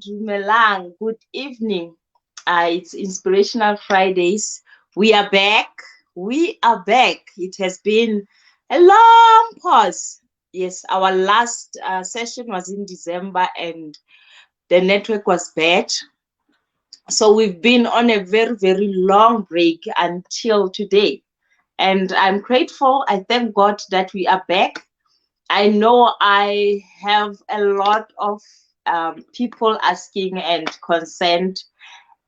Dumelang. Good evening. It's Inspirational Fridays. We are back. It has been a long pause. Yes, our last session was in December and the network was bad. So we've been on a very, very long break until today. And I'm grateful. I thank God that we are back. I know I have a lot of people asking and concerned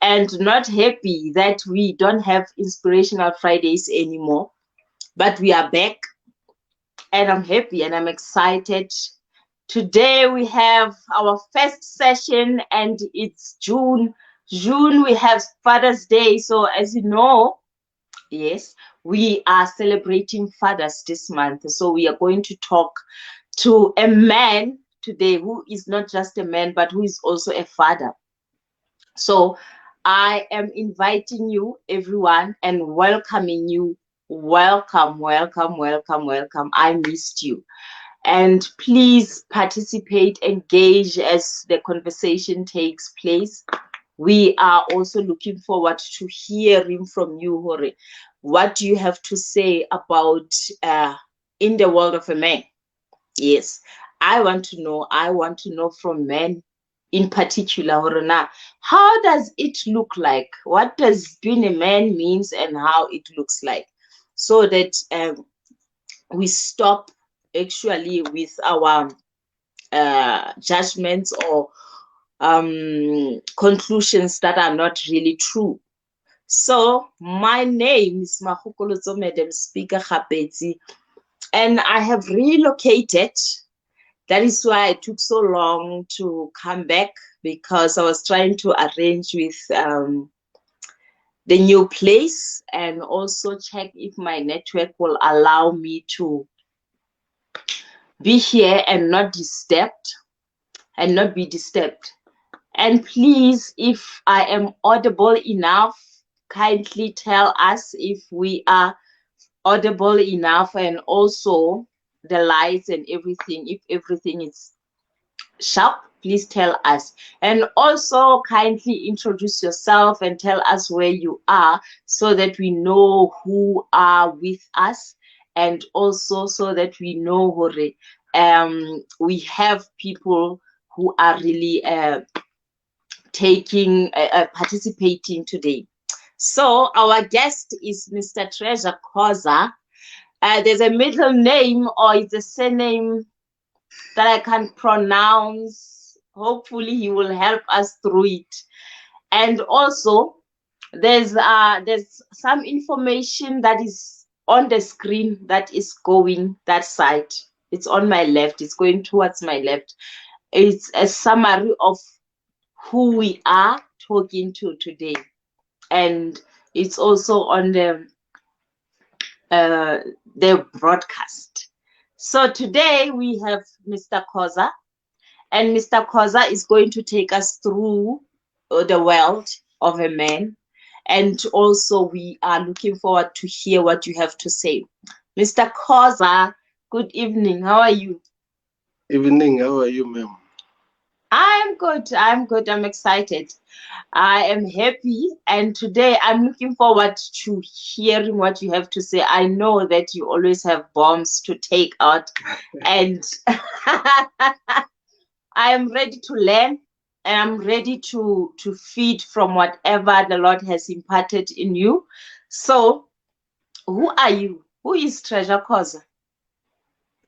and not happy that we don't have Inspirational Fridays anymore, but we are back and I'm happy and I'm excited. Today we have our first session and it's June. We have Father's Day. So as you know, yes, we are celebrating fathers this month. So we are going to talk to a man today who is not just a man, but who is also a father. So I am inviting you, everyone, and welcoming you. Welcome. I missed you. And please participate, engage as the conversation takes place. We are also looking forward to hearing from you, Hore. What do you have to say about in the world of a man? Yes, I want to know from men in particular, Horona, how does it look like? What does being a man means and how it looks like? So that we stop actually with our judgments or conclusions that are not really true. So my name is Makhokolotso Madam Speaker Khapetsi, and I have relocated. That is why it took so long to come back, because I was trying to arrange with the new place and also check if my network will allow me to be here and not be disturbed. And please, if I am audible enough, kindly tell us if we are audible enough, and also the lights and everything. If everything is sharp, please tell us. And also kindly introduce yourself and tell us where you are, so that we know who are with us, and also so that we know we have people who are really participating today. So our guest is Mr. Treasure Khoza. There's a middle name, or it's a surname that I can't pronounce. Hopefully he will help us through it. And also there's some information that is on the screen that is going that side. It's on my left. It's going towards my left. It's a summary of who we are talking to today. And it's also on the broadcast. So today we have Mr. Khoza, and Mr. Khoza is going to take us through the world of a man. And also we are looking forward to hear what you have to say. Mr. Khoza, good evening. How are you? Evening. How are you, ma'am? I'm good. I'm excited. I am happy, and today I'm looking forward to hearing what you have to say. I know that you always have bombs to take out, and I am ready to learn, and I'm ready to feed from whatever the Lord has imparted in you. So, who are you? Who is Treasure Khoza?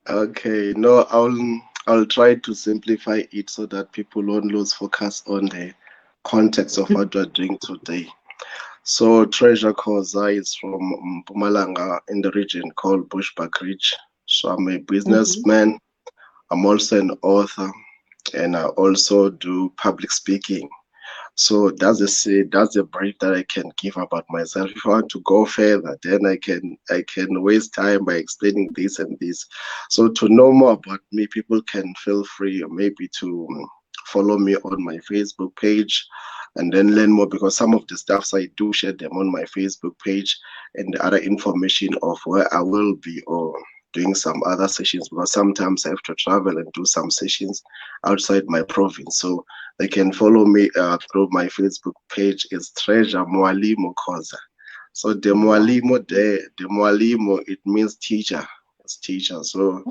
Okay, no, I'll try to simplify it so that people won't lose focus on the context of what we're doing today. So Treasure Khoza is from Mpumalanga in the region called Bushbuckridge. So I'm a businessman. I'm also an author, and I also do public speaking. So that's a brief that I can give about myself. If I want to go further, then I can waste time by explaining this and this. So to know more about me, people can feel free maybe to follow me on my Facebook page and then learn more, because some of the stuffs I do share them on my Facebook page, and the other information of where I will be or doing some other sessions, because sometimes I have to travel and do some sessions outside my province. So they can follow me through my Facebook page. It's Treasure Khoza. So the Wow. Mwalimo there, the Mwalimo, it means teacher. It's teacher. So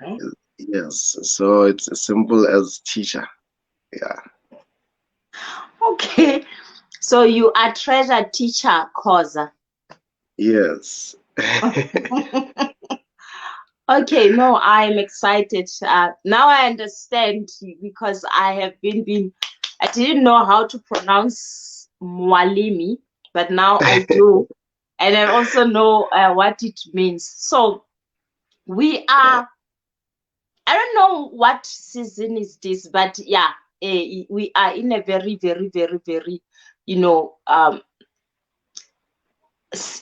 Okay. yes, so it's as simple as teacher. Yeah. Okay. So you are treasure teacher Khoza. Yes. Okay, no, I'm excited. Now I understand because I have I didn't know how to pronounce Mwalimi, but now I do. And I also know what it means. So we are, I don't know what season is this, but yeah, we are in a very, very, very, very, you know,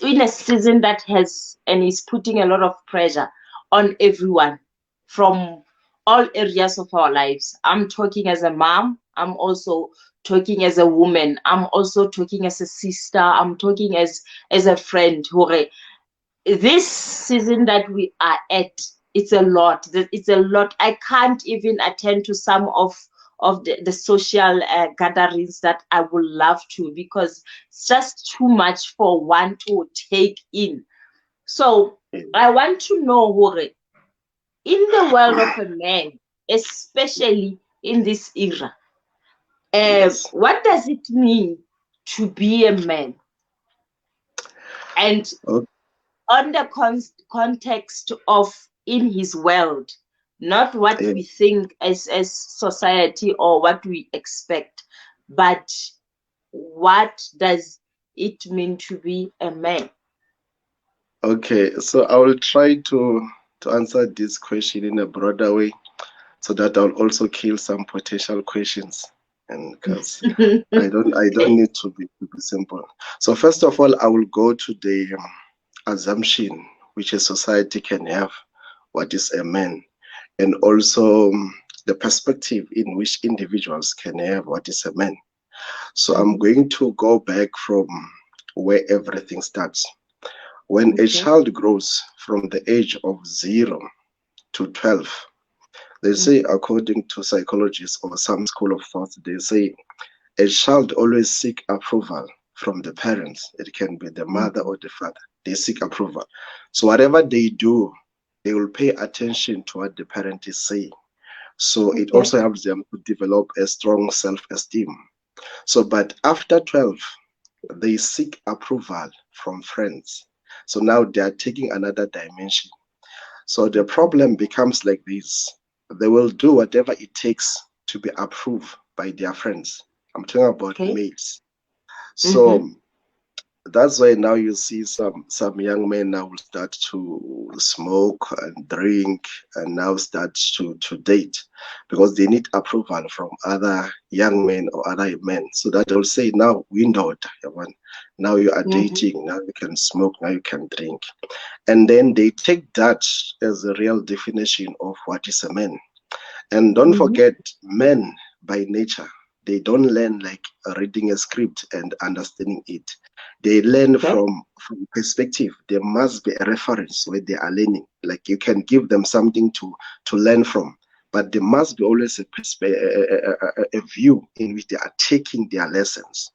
in a season that has and is putting a lot of pressure on everyone from all areas of our lives. I'm talking as a mom. I'm also talking as a woman. I'm also talking as a sister. I'm talking as a friend. This season that we are at, it's a lot. It's a lot. I can't even attend to some of the social gatherings that I would love to, because it's just too much for one to take in. So I want to know, Hore, in the world of a man, especially in this era, Yes. what does it mean to be a man? And Okay. on the context of in his world, not what we think as society or what we expect, but what does it mean to be a man? Okay. So I will try to answer this question in a broader way, so that I'll also kill some potential questions, and because I don't Okay. need to be simple. So first of all, I will go to the assumption which a society can have what is a man, and also the perspective in which individuals can have what is a man. So I'm Mhm. going to go back from where everything starts. When a Okay. child grows from the age of 0 to 12, they say, Mhm. according to psychologists or some school of thought, they say a child always seek approval from the parents. It can be the mother Mhm. or the father. They seek approval. So whatever they do, they will pay attention to what the parent is saying. So it Okay. also helps them to develop a strong self-esteem. So, but after 12, they seek approval from friends. So now they are taking another dimension. So the problem becomes like this: they will do whatever it takes to be approved by their friends. I'm talking about Okay. mates. Mhm. So that's why now you see some young men now will start to smoke and drink, and now start to date, because they need approval from other young men or other men, so that they'll say, now we know it, now you are Mhm. dating, now you can smoke, now you can drink. And then they take that as a real definition of what is a man. And don't Mhm. forget, men by nature, they don't learn like reading a script and understanding it. They learn Okay. from perspective. There must be a reference where they are learning. Like you can give them something to learn from, but there must be always a view in which they are taking their lessons.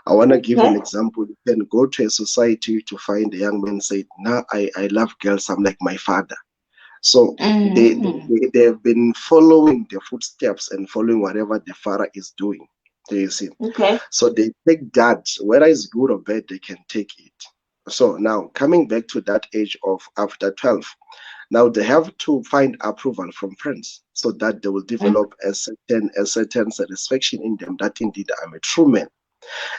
I want to give an Okay. example. You can go to a society to find a young man say, "Now I love girls. I'm like my father." So Mhm. they have been following the footsteps and following whatever the father is doing. Do you see? Okay. So they take that, whether it's good or bad, they can take it. So now coming back to that age of after 12, now they have to find approval from friends, so that they will Mhm. develop a certain satisfaction in them that indeed I'm a true man.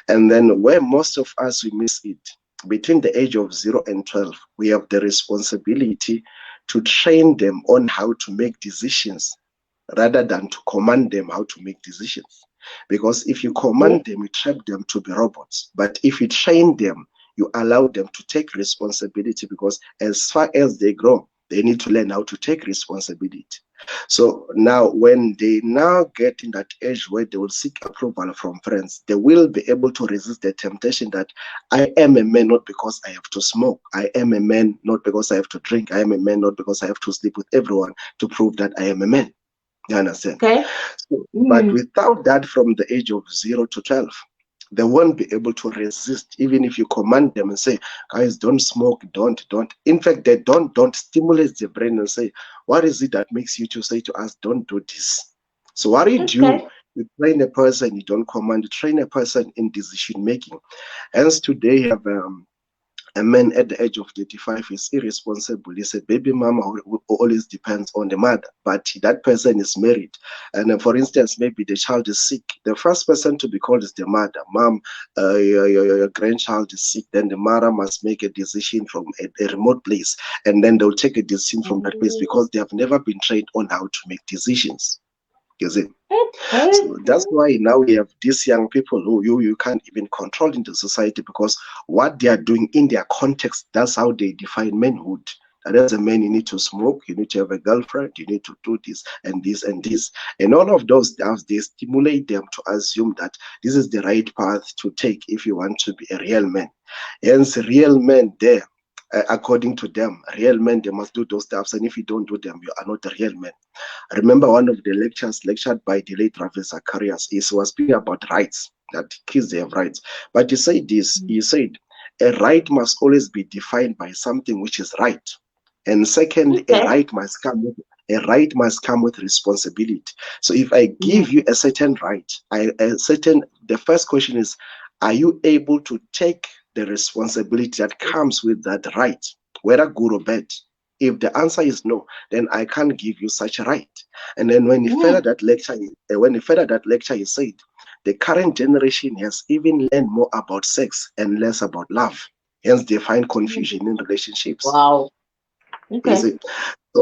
And then where most of us we miss it, between the age of 0 and 12, we have the responsibility to train them on how to make decisions rather than to command them how to make decisions. Because if you Okay. command them, you trap them to be robots. But if you train them, you allow them to take responsibility, because as far as they grow, they need to learn how to take responsibility. So now, when they now get in that age where they will seek approval from friends, they will be able to resist the temptation that I am a man not because I have to smoke. I am a man not because I have to drink. I am a man not because I have to sleep with everyone to prove that I am a man. You understand? Okay. So, but Mm. without that, from the age of 0 to 12, they won't be able to resist, even if you command them and say, guys, don't smoke, don't. In fact, they don't stimulate the brain and say, what is it that makes you to say to us, don't do this? So what you do, Okay. you train a person, you don't command, you train a person in decision making. Hence, today have a man at the age of 35 is irresponsible. He's a baby mama who always depends on the mother, but that person is married. And for instance, maybe the child is sick. The first person to be called is the mother. Mom, your grandchild is sick. Then the mother must make a decision from a remote place. And then they'll take a decision from that place Mm. because they have never been trained on how to make decisions. You see? Okay. So that's why now we have these young people who you can't even control in the society, because what they are doing in their context, that's how they define manhood. That as a man, you need to smoke, you need to have a girlfriend, you need to do this and this and this. And all of those stuff, they stimulate them to assume that this is the right path to take if you want to be a real man. Hence, real men there, according to them, real men, they must do those stuffs. And if you don't do them, you are not a real man. I remember one of the lectures lectured by the late Ravi Zacharias. He was speaking about rights, that kids they have rights. But he said this, he said, a right must always be defined by something which is right. And second, Okay. a right must come with responsibility. So if I give Mm. you a certain right, the first question is, are you able to take the responsibility that comes with that right, whether good or bad? If the answer is no, then I can't give you such a right. And then Mm. when he further that lecture, he said, the current generation has even learned more about sex and less about love. Hence, they find confusion in relationships. Wow. You Okay. see,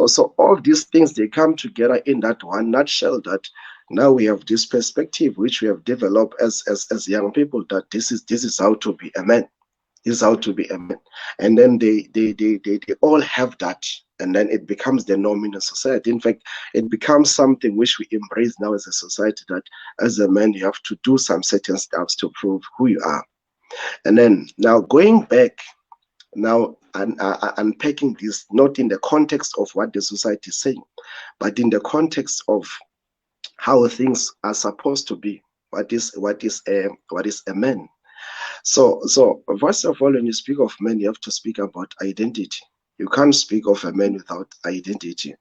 so all these things, they come together in that one nutshell, that now we have this perspective which we have developed as young people, that this is how to be a man. This is how to be a man. And then they all have that. And then it becomes the norm in a society. In fact, it becomes something which we embrace now as a society, that as a man, you have to do some certain steps to prove who you are. And then now going back, now unpacking this, not in the context of what the society is saying, but in the context of how things are supposed to be. What is a man? So first of all, when you speak of men, you have to speak about identity. You can't speak of a man without identity.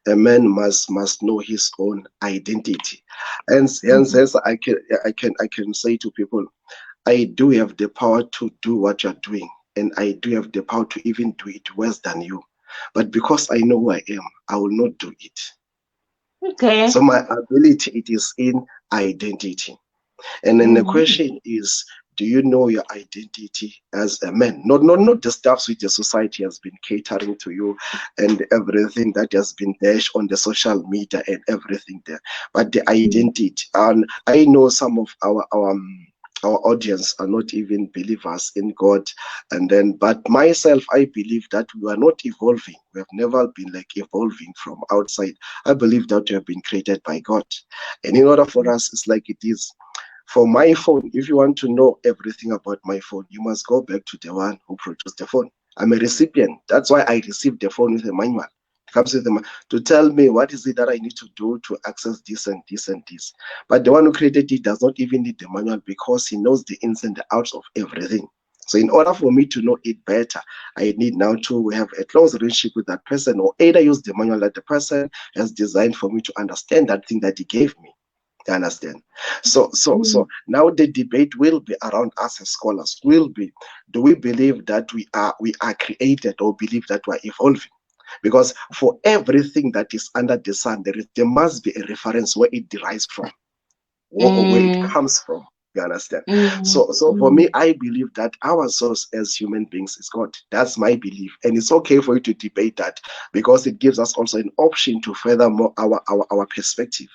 A man must know his own identity. Mhm. Hence I can say to people, I do have the power to do what you're doing, and I do have the power to even do it worse than you. But because I know who I am, I will not do it. Okay. So my ability, it is in identity. And then the Mhm. question is, do you know your identity as a man? Not the stuff which the society has been catering to you and everything that has been dashed on the social media and everything there, but the Mm. identity. And I know some of our audience are not even believers in God. And then, but myself, I believe that we are not evolving. We have never been like evolving from outside. I believe that we have been created by God. And in order for us, it's like it is. For my phone, if you want to know everything about my phone, you must go back to the one who produced the phone. I'm a recipient. That's why I received the phone with a manual. It comes with to tell me what is it that I need to do to access this and this and this. But the one who created it does not even need the manual, because he knows the ins and the outs of everything. So in order for me to know it better, I need now to have a close relationship with that person, or either use the manual that the person has designed for me to understand that thing that he gave me. You understand? So Mm. now the debate will be around us as scholars. Will be, do we believe that we are created, or believe that we're evolving? Because for everything that is under the sun, there must be a reference where it derives from, or where it Mm. comes from. You understand? Mm, So for me, mm, I believe that our source as human beings is God. That's my belief. And it's okay for you to debate that because it gives us also an option to further more our perspective.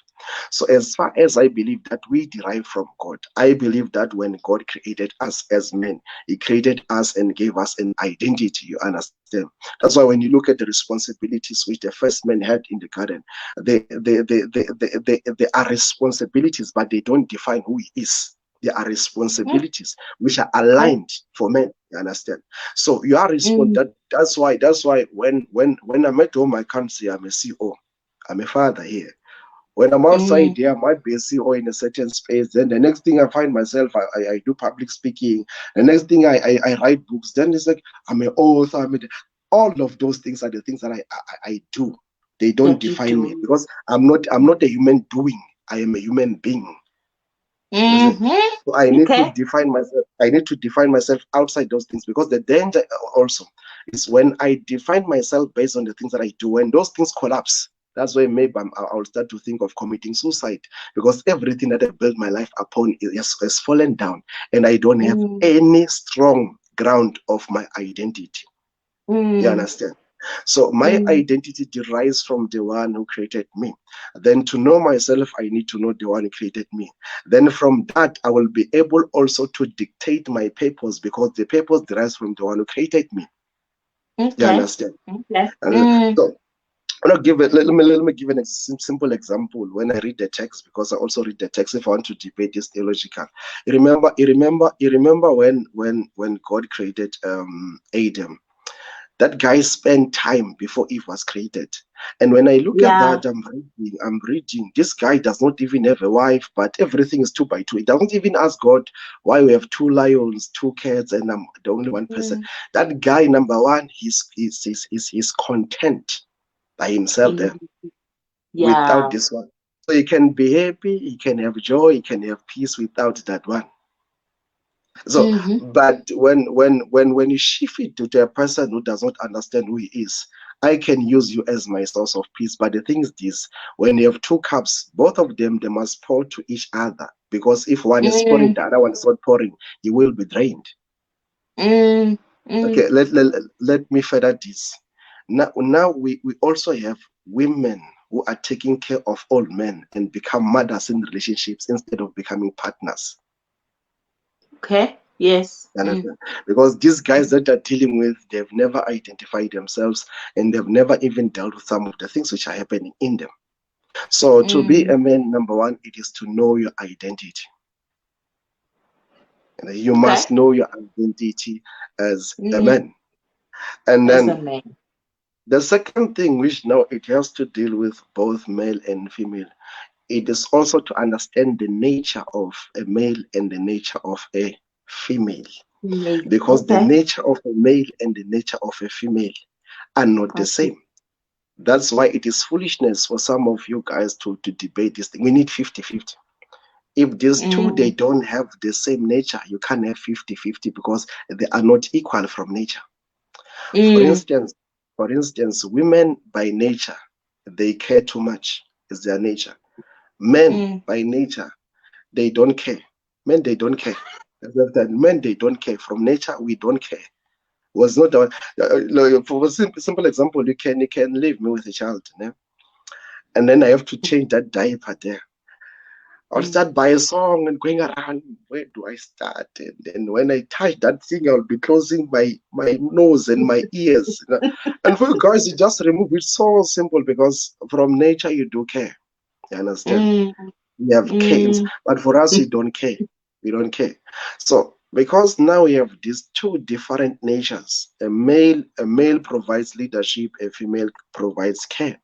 So as far as I believe that we derive from God, I believe that when God created us as men, he created us and gave us an identity, you understand? That's why when you look at the responsibilities which the first man had in the garden, they are responsibilities, but they don't define who he is. There are mm, responsibilities which are okay. aligned for men. You understand? So you are Mm, that's why when I'm at home, I can't say I'm a CEO. I'm a father here. When I'm outside, mm, there might be a CEO in a certain space. Then the next thing I find myself, I do public speaking. The next thing I write books. Then it's like I'm an author. All of those things are the things that I do. They don't that you define me do. because I'm not a human doing. I am a human being. Listen, Mm-hmm. so I need to Okay. define myself. I need to define myself outside those things because the danger also is when I define myself based on the things that I do. When those things collapse, that's why maybe I'll start to think of committing suicide because everything that I built my life upon has fallen down, and I don't have Mm, any strong ground of my identity. You mm, understand? So my mm, identity derives from the one who created me. Then to know myself, I need to know the one who created me. Then from that, I will be able also to dictate my purpose because the purpose derives from the one who created me. You okay. understand? Okay. And Mm, so I'm not give it. Let me give an simple example. When I read the text, because I also read the text, if I want to debate this theological, you remember when God created Adam. That guy spent time before Eve was created. And when I look at yeah. that, I'm reading. This guy does not even have a wife, but everything is two by two. He doesn't even ask God why we have two lions, two cats, and I'm the only one person. Mm, That guy, number one, he's content by himself there mm, without yeah. this one. So he can be happy, he can have joy, he can have peace without that one. So, Mm-hmm. but when you shift it to a person who does not understand who he is, I can use you as my source of peace. But the thing is this: when you have two cups, both of them they must pour to each other. Because if one is pouring, Mm, the other one is not pouring, you will be drained. mm, mm, Okay, let me further this. Now we also have women who are taking care of old men and become mothers in relationships instead of becoming partners. okay. Yes. Mm, Understand? Because these guys that are dealing with, they've never identified themselves and they've never even dealt with some of the things which are happening in them. So, to be mm, a man, number one, it is to know your identity. And you okay. must know your identity as a Mm, man. And as a then man. the second thing, which now it has to deal with both male and female, it is also to understand the nature of a male and the nature of a female. Female. Because the Okay. nature of a male and the nature of a female are not the Got you. same. That's why it is foolishness for some of you guys to debate this thing. We need 50-50. If these two they Mm, don't have the same nature, you can't have 50-50 because they are not equal from nature. For mm, instance, for instance, women by nature, they care too much. It's their nature. Men mm. by nature, they don't care. Men they don't care. Men they don't care. From nature, we don't care. Was not for a simple example, you can leave me with a child, né? And then I have to change that diaper there. I'll Mm. start by a song and going around. Where do I start? And then when I touch that thing, I'll be closing my nose and my ears. And for you guys, you just remove it. So simple because from nature you do care. You understand? Mm, We have canes, mm, but for us, we don't care. We don't care. So because now we have these two different natures, a male provides leadership, a female provides care.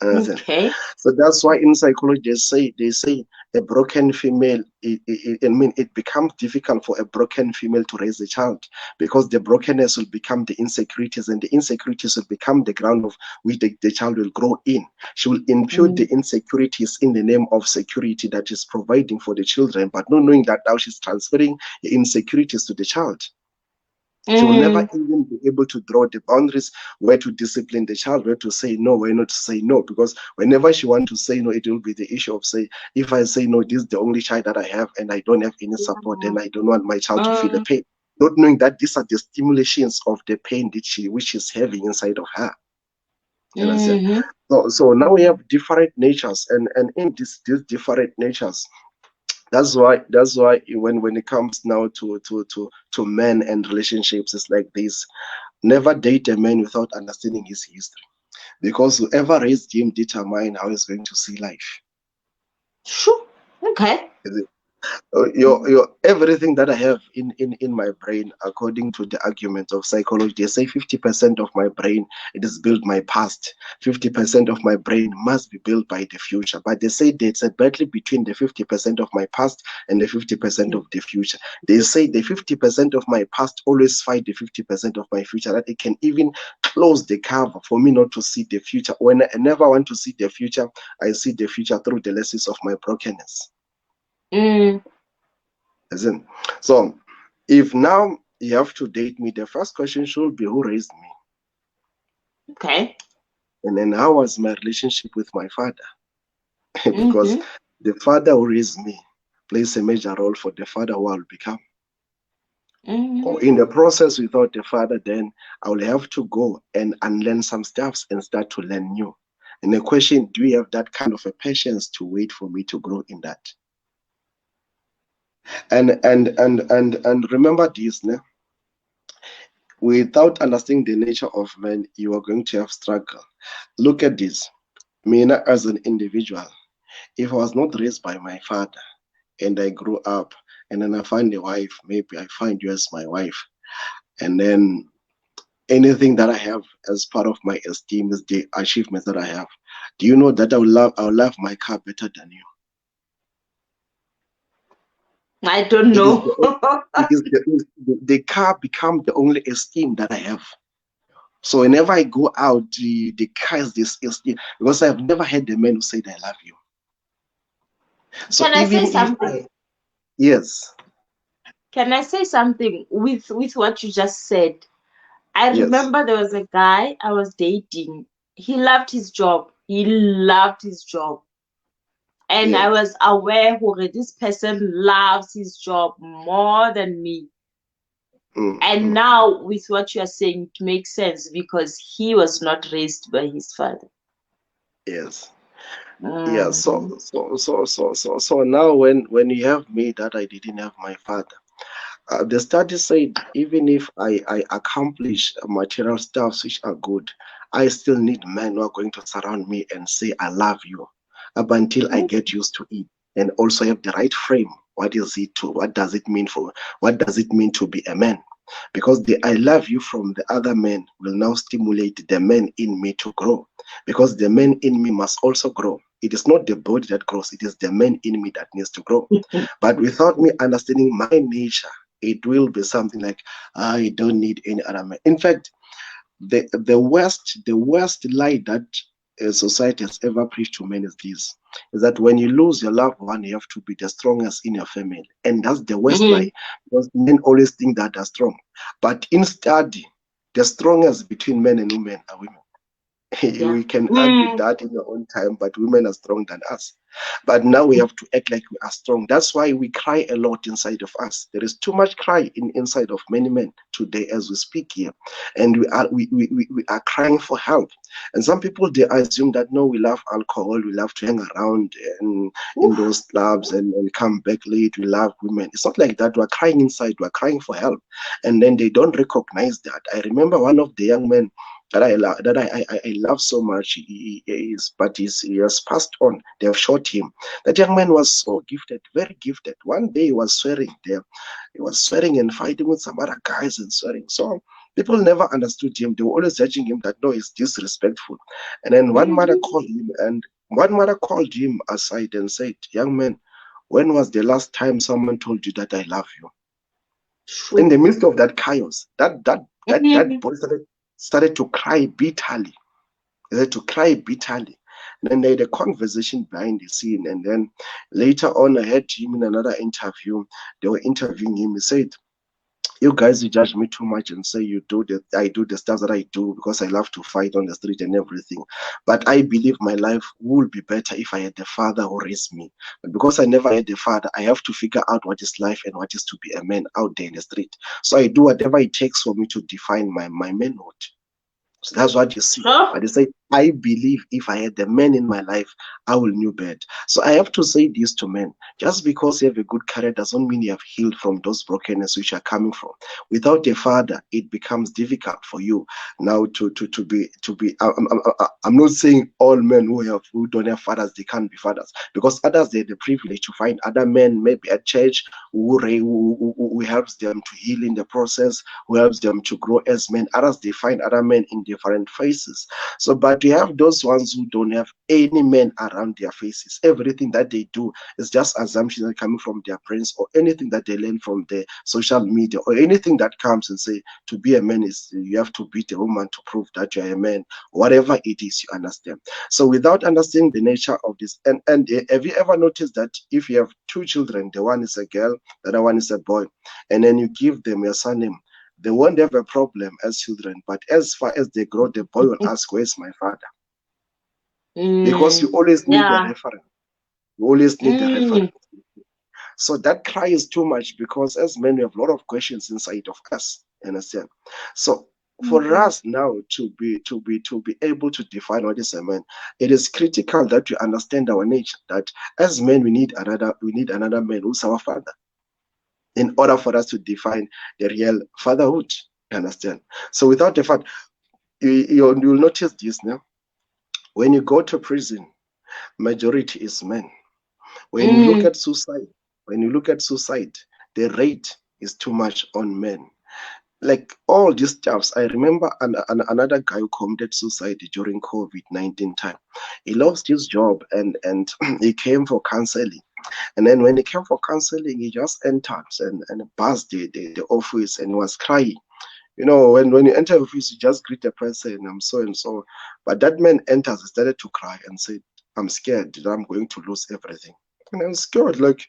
Understand? okay. So that's why in psychology they say a broken female. It becomes difficult for a broken female to raise a child because the brokenness will become the insecurities, and the insecurities will become the ground of which the child will grow in. She will impute the Mm, insecurities in the name of security that is providing for the children, but not knowing that now she's transferring the insecurities to the child. She will never Mm, even be able to draw the boundaries, where to discipline the child, where to say no, where not to say no. Because whenever she wants to say no, it will be the issue of say, if I say no, this is the only child that I have and I don't have any support, then I don't want my child to feel the mm, pain. Not knowing that these are the stimulations of the pain that which she's having inside of her. You understand? mm, So now we have different natures, and in these different natures, that's why when it comes now to men and relationships, it's like this: never date a man without understanding his history, because whoever raised him determine how he's going to see life. sure. Okay. Your everything that I have in my brain, according to the argument of psychology, they say 50% of my brain, it is built my past, 50% of my brain must be built by the future. But they say there's a battle between the 50% of my past and the 50% of the future. They say the 50% of my past always fight the 50% of my future, that it can even close the cover for me not to see the future. When I never want to see the future, I see the future through the lenses of my brokenness. Mm, Isn't? So if now you have to date me, the first question should be who raised me? okay. And then how was my relationship with my father? Because Mm-hmm. the father who raised me plays a major role for the father who I'll become. Or Mm-hmm. in the process without the father, then I will have to go and unlearn some stuffs and start to learn new. And the question, do you have that kind of a patience to wait for me to grow in that? And remember this, ne? Without understanding the nature of man, you are going to have struggle. Look at this. Me as an individual, if I was not raised by my father and I grew up and then I find a wife, maybe I find you as my wife, and then anything that I have as part of my esteem is the achievements that I have. Do you know that I will love my car better than you? I don't It is know. the the car become the only esteem that I have. So whenever I go out, the car is this esteem, because I've never had the man who said I love you. So Can I say even if something? yes, Can I say something with what you just said? I yes, remember there was a guy I was dating. He loved his job. He loved his job. And yeah, I was aware that this person loves his job more than me. And mm, now, with what you are saying, it makes sense because he was not raised by his father. yes, yeah. Mm-hmm. So now when you have me that I didn't have my father, the study said even if I accomplish material stuffs which are good, I still need men who are going to surround me and say I love you up until I get used to it, and also have the right frame. What does it mean to be a man? Because the I love you from the other men will now stimulate the men in me to grow, because the men in me must also grow. It is not the body that grows, it is the man in me that needs to grow. But without me understanding my nature, it will be something like I don't need any other man. In fact, the worst lie that society has ever preached to men is this: is that when you lose your loved one, you have to be the strongest in your family, and that's the worst Mm-hmm. lie, because men always think that they're strong, but in study, the strongest between men and women are women. Yeah. We can argue Mm. that in your own time, but women are stronger than us. But now we have to act like we are strong. That's why we cry a lot inside of us. There is too much cry inside of many men today as we speak here. And we are crying for help. And some people, they assume that no, we love alcohol, we love to hang around in Oof. those clubs and come back late, we love women. It's not like that. We're crying inside, we're crying for help. And then they don't recognize that. I remember one of the young men that I love so much. He has passed on. They have shot him. That young man was so gifted, very gifted. One day he was swearing there. He was swearing and fighting with some other guys and swearing. So people never understood him. They were always judging him that no, he's disrespectful. And then one mother called him aside and said, "Young man, when was the last time someone told you that I love you?" In True. the midst of that chaos, that Mhm. boy started to cry bitterly. He started to cry bitterly. And then they had a conversation behind the scene. And then later on, I heard him in another interview. They were interviewing him. He said, You guys, you judge me too much and say I do the stuff that I do because I love to fight on the street and everything. But I believe my life would be better if I had the father who raised me. But because I never had the father, I have to figure out what is life and what is to be a man out there in the street. So I do whatever it takes for me to define my manhood. So that's what you see. Sure. But they say, I believe if I had the men in my life, I will know better. So I have to say this to men. Just because you have a good career doesn't mean you have healed from those brokenness which are coming from. Without a father, it becomes difficult for you now to be. I'm not saying all men who don't have fathers they can't be fathers, because others they have the privilege to find other men maybe at church who helps them to heal in the process, who helps them to grow as men. Others they find other men in different faces. So, but you have those ones who don't have any men around their faces. Everything that they do is just assumptions that coming from their brains, or anything that they learn from the social media, or anything that comes and say to be a man is you have to beat a woman to prove that you're a man. Whatever it is, you understand. So, without understanding the nature of this, and have you ever noticed that if you have two children, the one is a girl, the other one is a boy, and then you give them your surname, they won't have a problem as children, but as far as they grow, the boy will ask, "Where's my father?" Because you always need a Yeah. reference. You always need a Mm. reference. So that cries too much because as men, we have a lot of questions inside of us. Understand? So for Mm. us now to be able to define what is a man, it is critical that we understand our nature. That as men, we need another man who's our father in order for us to define the real fatherhood. You understand? So without the fact, you'll notice this now. When you go to prison, majority is men. When you look Mm. at suicide, the rate is too much on men. Like all these stuffs, I remember another guy who committed suicide during COVID-19 time. He lost his job and he came for counseling. And then when he came for counseling, he just entered and passed the office and was crying. When you enter office, you just greet the person, I'm so and so. But that man enters, he started to cry and said, I'm scared that I'm going to lose everything. And I'm scared, like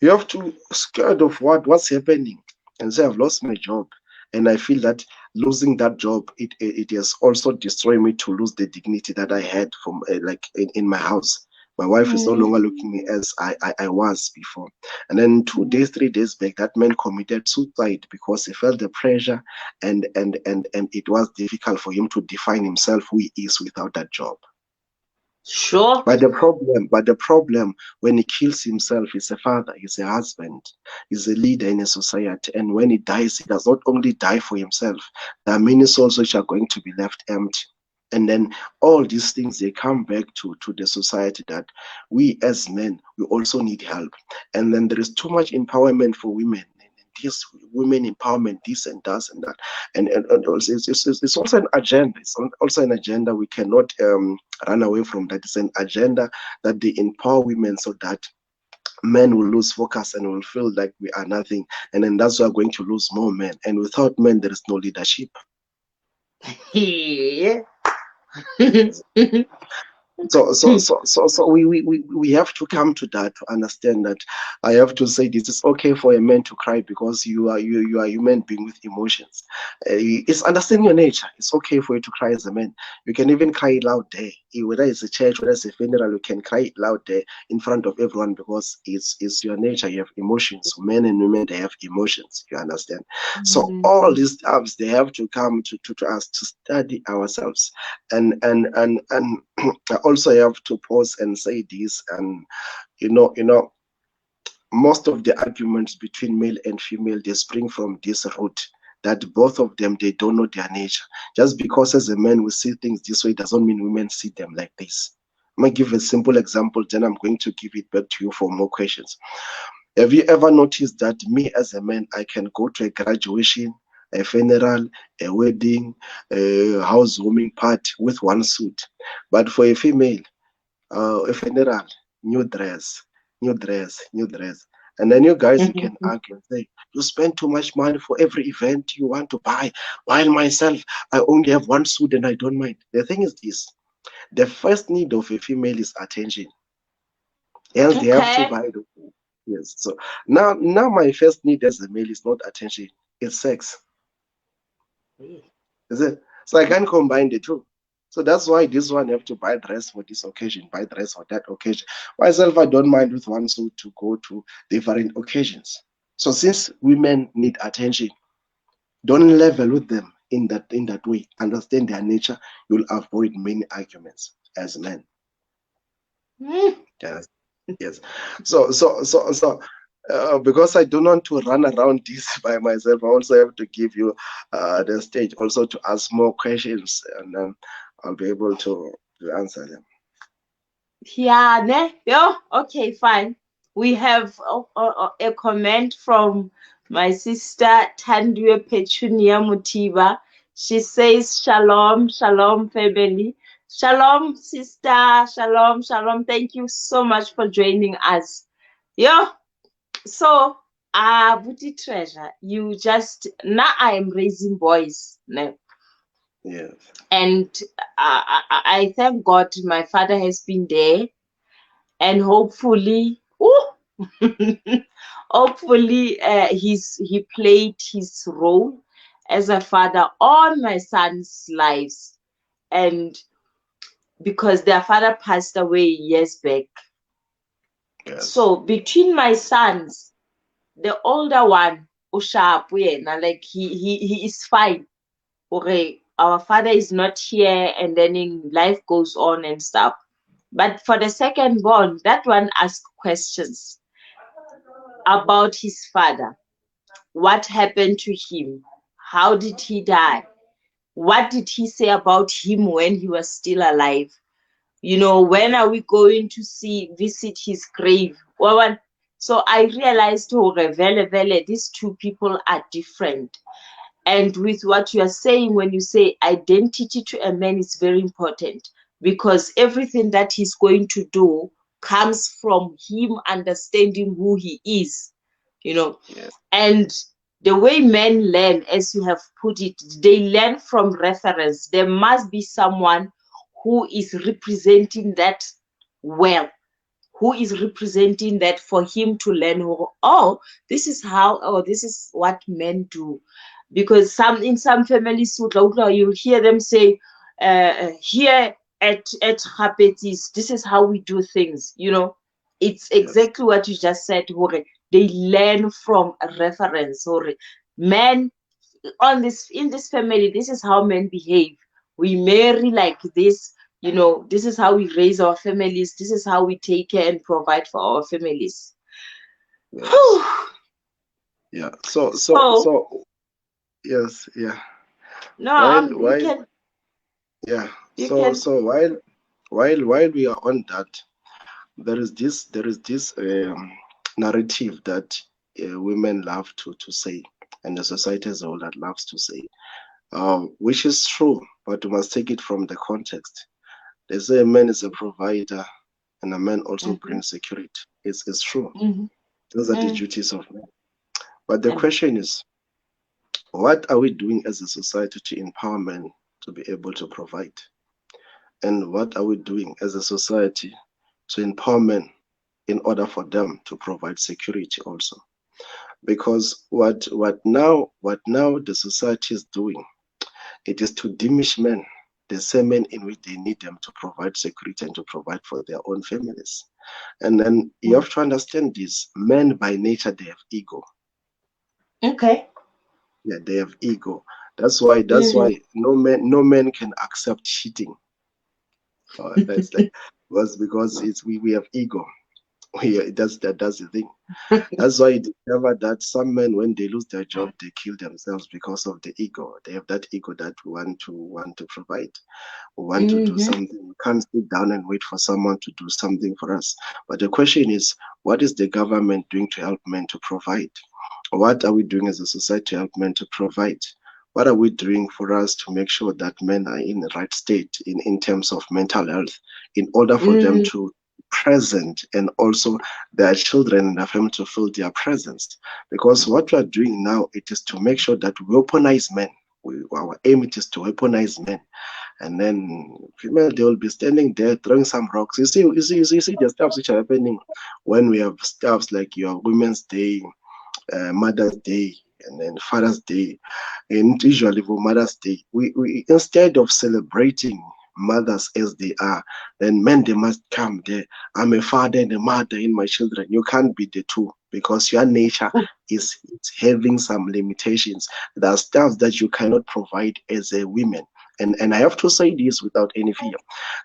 you have to scared of what's happening. And say I've lost my job. And I feel that losing that job, it has also destroyed me to lose the dignity that I had from like in my house. My wife is no longer looking at me as I was before. And then 2 days, 3 days back, that man committed suicide because he felt the pressure and it was difficult for him to define himself who he is without that job. Sure. But the problem when he kills himself, he's a father, he's a husband, he's a leader in a society. And when he dies, he does not only die for himself. There are many souls which are going to be left empty. And then all these things they come back to the society that we as men we also need help. And then there is too much empowerment for women. This women empowerment, this and that and that, and also it's also an agenda. It's also an agenda we cannot run away from. That is an agenda that they empower women so that men will lose focus and will feel like we are nothing, and then that's why we're going to lose more men. And without men, there is no leadership. Yeah. So we have to come to that to understand that I have to say this is okay for a man to cry because you are a human being with emotions. It's understanding your nature. It's okay for you to cry as a man. You can even cry loud there. Whether it's a church, whether it's a funeral, you can cry loud there in front of everyone because it's your nature. You have emotions. Men and women they have emotions. You understand? So all these stuffs they have to come to us to study ourselves and I also have to pause and say this, and most of the arguments between male and female they spring from this root that both of them they don't know their nature. Just because as a man we see things this way doesn't mean women see them like this. I'm gonna give a simple example, then I'm going to give it back to you for more questions. Have you ever noticed that me as a man, I can go to a graduation, a funeral, a wedding, a housewarming party with one suit, but for a female, a funeral, new dress, new dress, new dress. And then you guys, you can argue and say, you spend too much money for every event you want to buy. While myself, I only have one suit and I don't mind. The thing is this, the first need of a female is attention. Else they have to Okay. buy the. Yes. So now my first need as a male is not attention. It's sex. Is it? So I can't combine the two. So that's why this one have to buy dress for this occasion, buy dress for that occasion. Myself, I don't mind with one suit to go to different occasions. So since women need attention, don't level with them in that way. Understand their nature. You'll avoid many arguments as men. Mm. Yes, yes. So, because I don't want to run around this by myself, I also have to give you the stage also to ask more questions, and then I'll be able to answer them. Yeah, ne? Yeah, okay, fine. We have a comment from my sister Tandwe Petunia Mutiba. She says, Shalom, shalom, family. Shalom, sister. Shalom, shalom. Thank you so much for joining us. Yeah, so, Booty Treasure, you just, now I am raising boys. Ne? Yes, And I thank God my father has been there, and hopefully, hopefully, he played his role as a father on my son's lives, and because their father passed away years back. yes, So between my sons, the older one, Usharp, like he is fine. Okay, our father is not here, and then life goes on and stuff. But for the second born, that one asked questions about his father. What happened to him? How did he die? What did he say about him when he was still alive? When are we going to visit his grave? So I realized, oh, vele, these two people are different. And with what you are saying, when you say identity to a man is very important, because everything that he's going to do comes from him understanding who he is, you know. yes, And the way men learn, as you have put it, they learn from reference. There must be someone who is representing that well, who is representing that for him to learn, oh, this is how, or this is what men do. Because in some families, you'll hear them say, here at Hapetis, this is how we do things. It's yes, exactly what you just said, Hore. They learn from a reference. Hore. Men in this family, this is how men behave. We marry like this. This is how we raise our families. This is how we take care and provide for our families. yes. Whew. Yeah. So, so, So so, yes, yeah. no, While, you while, can yeah. you So, can so while we are on that, there is this narrative that women love to say, and the society as a whole that loves to say, which is true, but we must take it from the context. They say a man is a provider, and a man also mm-hmm, brings security. It's true. mm-hmm, Those are the mm, duties of men. But the and question is, what are we doing as a society to empower men to be able to provide? And what are we doing as a society to empower men in order for them to provide security also? Because what now the society is doing, it is to diminish men, the same men in which they need them to provide security and to provide for their own families. And then you mm, have to understand this: men by nature, they have ego. okay. Yeah, they have ego. That's why Mm-hmm, no man can accept cheating. It's like, because we have ego. That's the thing. That's why you discover that some men, when they lose their job, they kill themselves because of the ego. They have that ego that we want to provide. We want to do mm-hmm, something. We can't sit down and wait for someone to do something for us. But the question is, what is the government doing to help men to provide? What are we doing as a society to help men to provide? What are we doing for us to make sure that men are in the right state in terms of mental health, in order for them mm-hmm, to present, and also their children and their family to feel their presence? Because what we are doing now, it is to make sure that we weaponize men. Our aim it is to weaponize men, and then female, they will be standing there throwing some rocks. You see the stuffs which are happening when we have stuffs like your Women's Day, Mother's Day. and then Father's Day, and usually for Mother's Day, we instead of celebrating mothers as they are, then men they must come there. I'm a father and a mother in my children. You can't be the two because your nature is having some limitations. There are stuff that you cannot provide as a woman. And I have to say this without any fear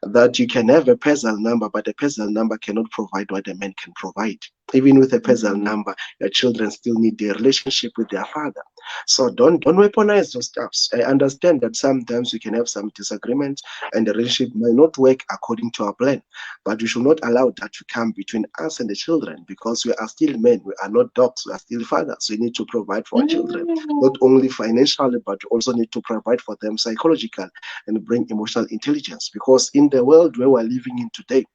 that you can have a PESEL number, but a PESEL number cannot provide what a man can provide. Even with a PESEL number, your children still need their relationship with their father. So don't weaponize those stuffs. I understand that sometimes we can have some disagreements and the relationship might not work according to our plan. But we should not allow that to come between us and the children because we are still men. We are not dogs. We are still fathers. We need to provide for our children, not only financially, but we also need to provide for them psychological and bring emotional intelligence. Because in the world where we're living in today,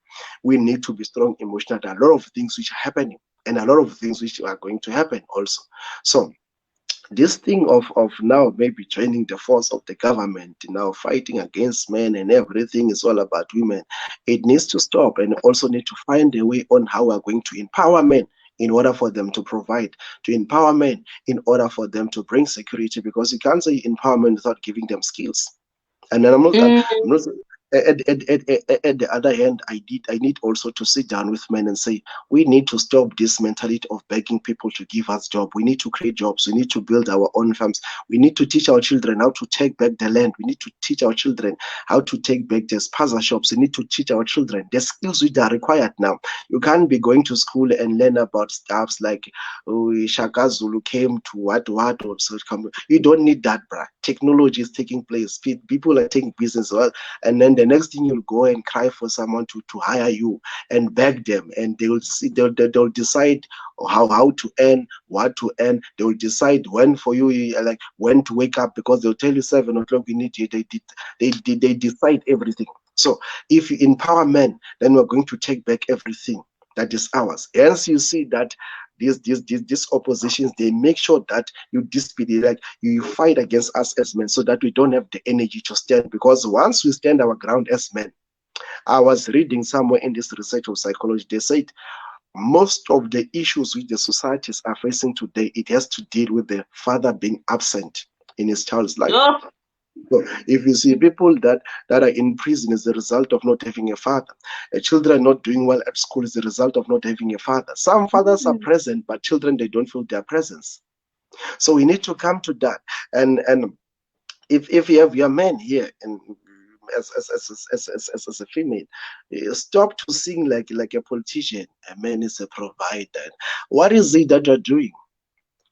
we need to be strong emotionally. There are a lot of things which are happening and a lot of things which are going to happen also. So this thing of now maybe joining the force of the government, now fighting against men and everything is all about women, it needs to stop, and also need to find a way on how we're going to empower men in order for them to provide, to empower men in order for them to bring security, because you can't say empowerment without giving them skills. And then I'm not at the other hand, I need also to sit down with men and say we need to stop this mentality of begging people to give us job. We need to create jobs. We need to build our own farms. We need to teach our children how to take back the land. We need to teach our children how to take back the spaza shops. We need to teach our children the skills which are required now. You can't be going to school and learn about stuffs like Shaka Zulu came to what or so. You don't need that, bruh. Technology is taking place. People are taking business, well, and then the next thing you'll go and cry for someone to hire you and beg them, and they will see they'll decide how to earn, what to earn. They will decide when for you, like when to wake up, because they'll tell you 7 o'clock we need you. They decide everything. So if you empower men, then we're going to take back everything that is ours. Hence, you see that these oppositions, they make sure that you dispute, like you fight against us as men, so that we don't have the energy to stand. Because once we stand our ground as men, I was reading somewhere in this research of psychology, they said most of the issues which the societies are facing today, it has to deal with the father being absent in his child's life. So if you see people that are in prison as a result of not having a father, children not doing well at school is a result of not having a father. Some fathers are present, but children, they don't feel their presence. So we need to come to that. And if you have your men here and as a female, stop to sing like a politician. A man is a provider. What is it that you're doing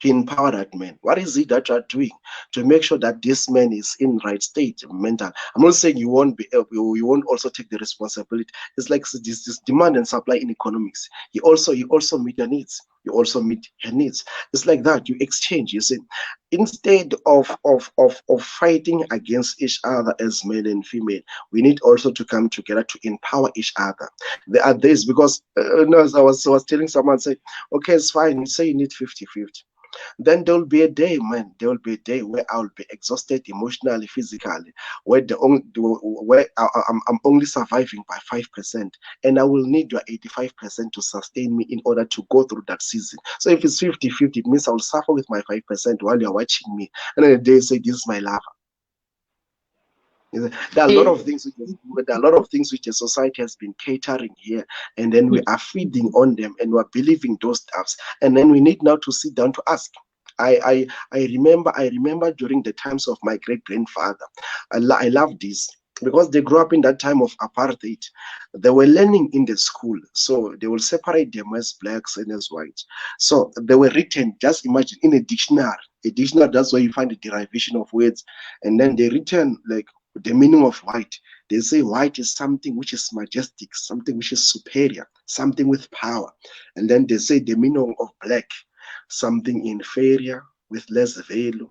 to empower that man? What is it that you are doing to make sure that this man is in right state mental? I'm not saying you won't be you won't also take the responsibility. It's like this demand and supply in economics. You also meet your needs. You also meet her needs. It's like that. You exchange. You see, instead of fighting against each other as male and female, we need also to come together to empower each other. There are days because no, I was telling someone, say, okay, it's fine. Say you need 50-50. Then there will be a day, man. There will be a day where I will be exhausted emotionally, physically, where I'm only surviving by 5%, and I will need your 85% to sustain me in order to go through that season. So if it's 50-50, it means I will suffer with my 5% while you're watching me, and then the day say this is my love. There are a lot of things which the society has been catering here, and then we are feeding on them, and we're believing those stuffs, and then we need now to sit down to ask. I remember during the times of my great grandfather, I love this because they grew up in that time of apartheid. They were learning in the school, so they will separate them as blacks and as whites. So they were written. Just imagine in a dictionary. A dictionary. That's where you find the derivation of words, and then they written like the meaning of white. They say white is something which is majestic, something which is superior, something with power. And then they say the meaning of black, something inferior with less value.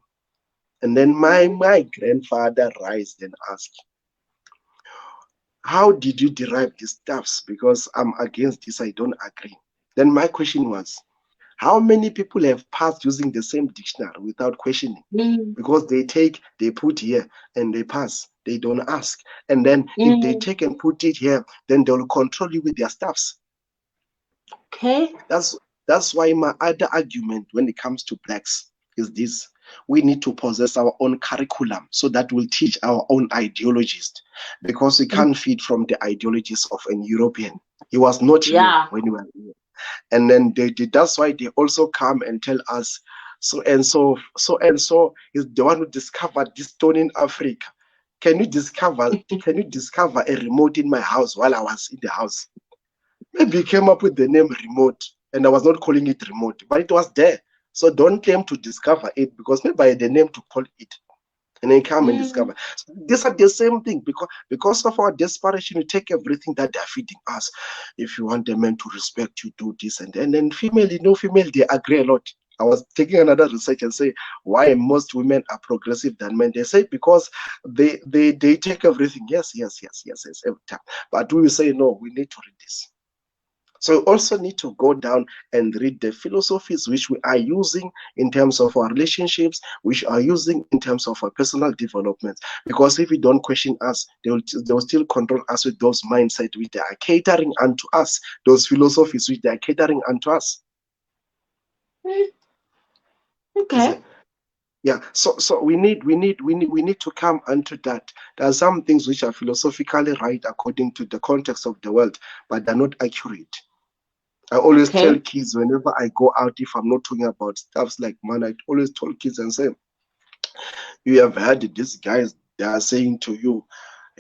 And then my grandfather raised and asked, how did you derive these stuffs? Because I'm against this, I don't agree. Then my question was, how many people have passed using the same dictionary without questioning? Because they put here and they pass. They don't ask. And then if they take and put it here, then they'll control you with their stuffs. Okay. That's why my other argument when it comes to blacks is this: we need to possess our own curriculum so that will teach our own ideologies, because we can't feed from the ideologies of an European. He was not here Yeah. when we were here. And then that's why they also come and tell us, so and so, so and so is the one who discovered this stone in Africa. Can you discover a remote in my house while I was in the house? Maybe he came up with the name remote, and I was not calling it remote, but it was there. So don't claim to discover it, because maybe I had the name to call it, and then come and discover. So these are the same thing, because of our desperation, we take everything that they're feeding us. If you want a man to respect you, do this, and then female, female, they agree a lot. I was taking another research and say why most women are progressive than men. They say because they take everything. Yes, every time. But we will say no, we need to read this. So we also need to go down and read the philosophies which we are using in terms of our relationships, which are using in terms of our personal development. Because if we don't question us, they will still control us with those mindsets which they are catering unto us, those philosophies which they are catering unto us. Okay. Yeah, so we need to come onto that. There are some things which are philosophically right according to the context of the world, but they're not accurate. I always tell Okay. kids whenever I go out, if I'm not talking about stuffs like man, I always tell kids and say, you have heard these guys, they are saying to you,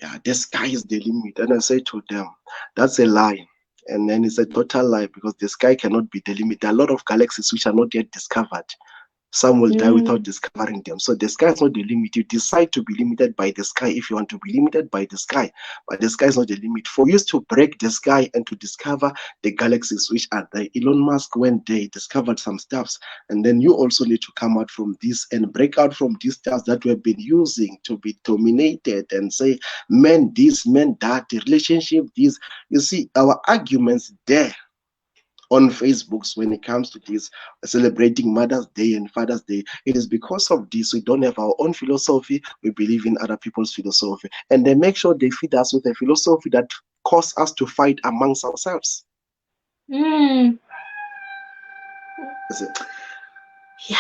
yeah, the sky is the limit. And I say to them, that's a lie. And then it's a total lie, because the sky cannot be the limit. There are a lot of galaxies which are not yet discovered. Some will die without discovering them. So the sky is not the limit. You decide to be limited by the sky if you want to be limited by the sky. But the sky is not the limit. For you to break the sky and to discover the galaxies which are there, Elon Musk went there, discovered some stuffs. And then you also need to come out from this and break out from these stuffs that we've been using to be dominated and say, men this, men that, the relationship this. You see, our arguments there on Facebooks when it comes to this celebrating Mother's Day and Father's Day. It is because of this we don't have our own philosophy. We believe in other people's philosophy, and they make sure they feed us with a philosophy that cause us to fight amongst ourselves. Mm. Is it? Yeah.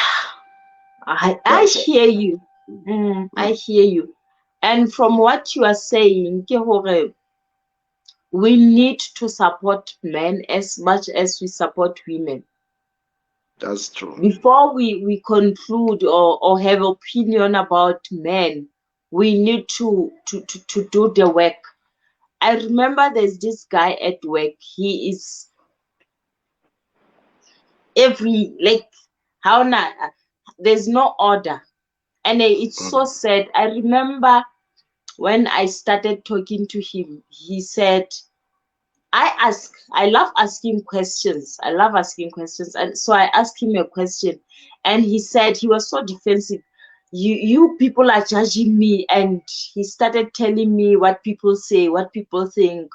I Yeah. So hear you. I mm, hear you. And from what you are saying, ke hore we need to support men as much as we support women. that's true. Before we conclude or have opinion about men, we need to do the work. I remember there's this guy at work. He is every like how not there's no order. And it's so Mm, sad. I remember when I started talking to him, he said, I love asking questions. I love asking questions. And so I asked him a question, and he said he was so defensive. You people are judging me. And he started telling me what people say, what people think,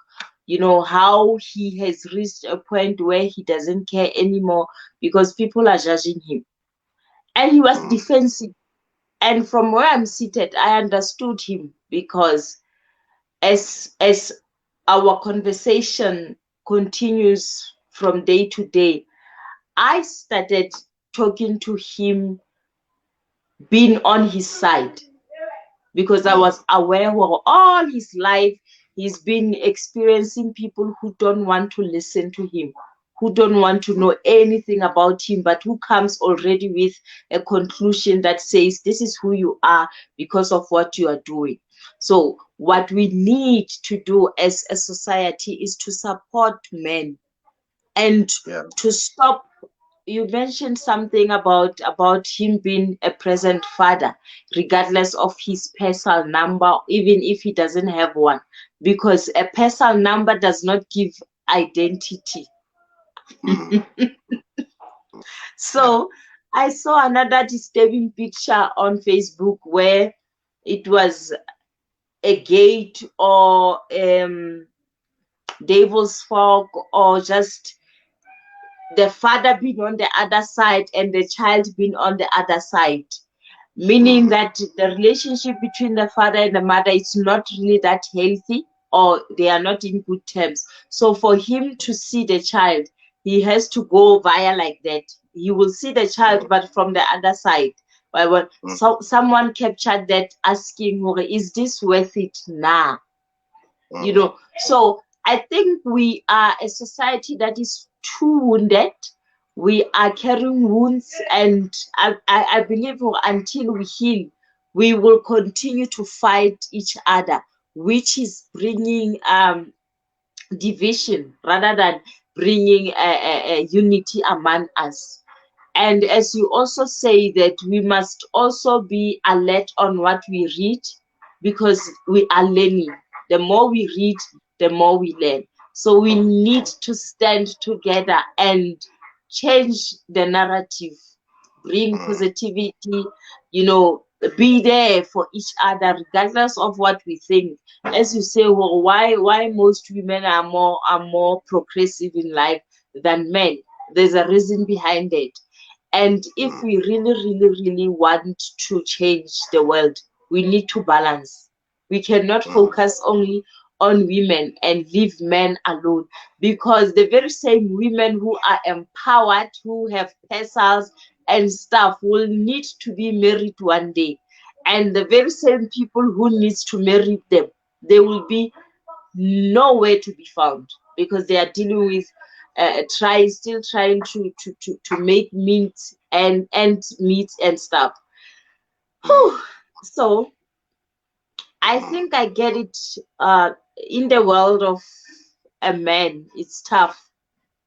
how he has reached a point where he doesn't care anymore because people are judging him. And he was mm, defensive. And from where I'm seated, I understood him because as our conversation continues from day to day, I started talking to him being on his side because I mm, was aware of all his life he's been experiencing people who don't want to listen to him, who don't want to mm, know anything about him, but who comes already with a conclusion that says this is who you are because of what you are doing. So what we need to do as a society is to support men and yeah. to stop. You mentioned something about him being a present father regardless of his personal number, even if he doesn't have one, because a personal number does not give identity. Mm, yeah. So I saw another disturbing picture on Facebook where it was a gate or devil's fork, or just the father being on the other side and the child being on the other side, meaning Mm, that the relationship between the father and the mother is not really that healthy, or they are not in good terms. So for him to see the child, he has to go via like that. you will see the child, but from the other side. But when so someone captured that asking, is this worth it now? So I think we are a society that is too wounded. We are carrying wounds, and I believe until we heal, we will continue to fight each other, which is bringing division rather than bringing a unity among us. And as you also say that we must also be alert on what we read, because we are learning. The more we read, the more we learn. So we need to stand together and change the narrative, bring positivity, be there for each other regardless of what we think. As you say, well, why most women are more progressive in life than men? There's a reason behind it. And if we really, really, really want to change the world, we need to balance. We cannot focus only on women and leave men alone, because the very same women who are empowered, who have pencils and stuff, will need to be married one day. And the very same people who needs to marry them, they will be nowhere to be found, because they are dealing with still trying to make meat and meat and stuff. Whew. So I think I get it. In the world of a man, it's tough.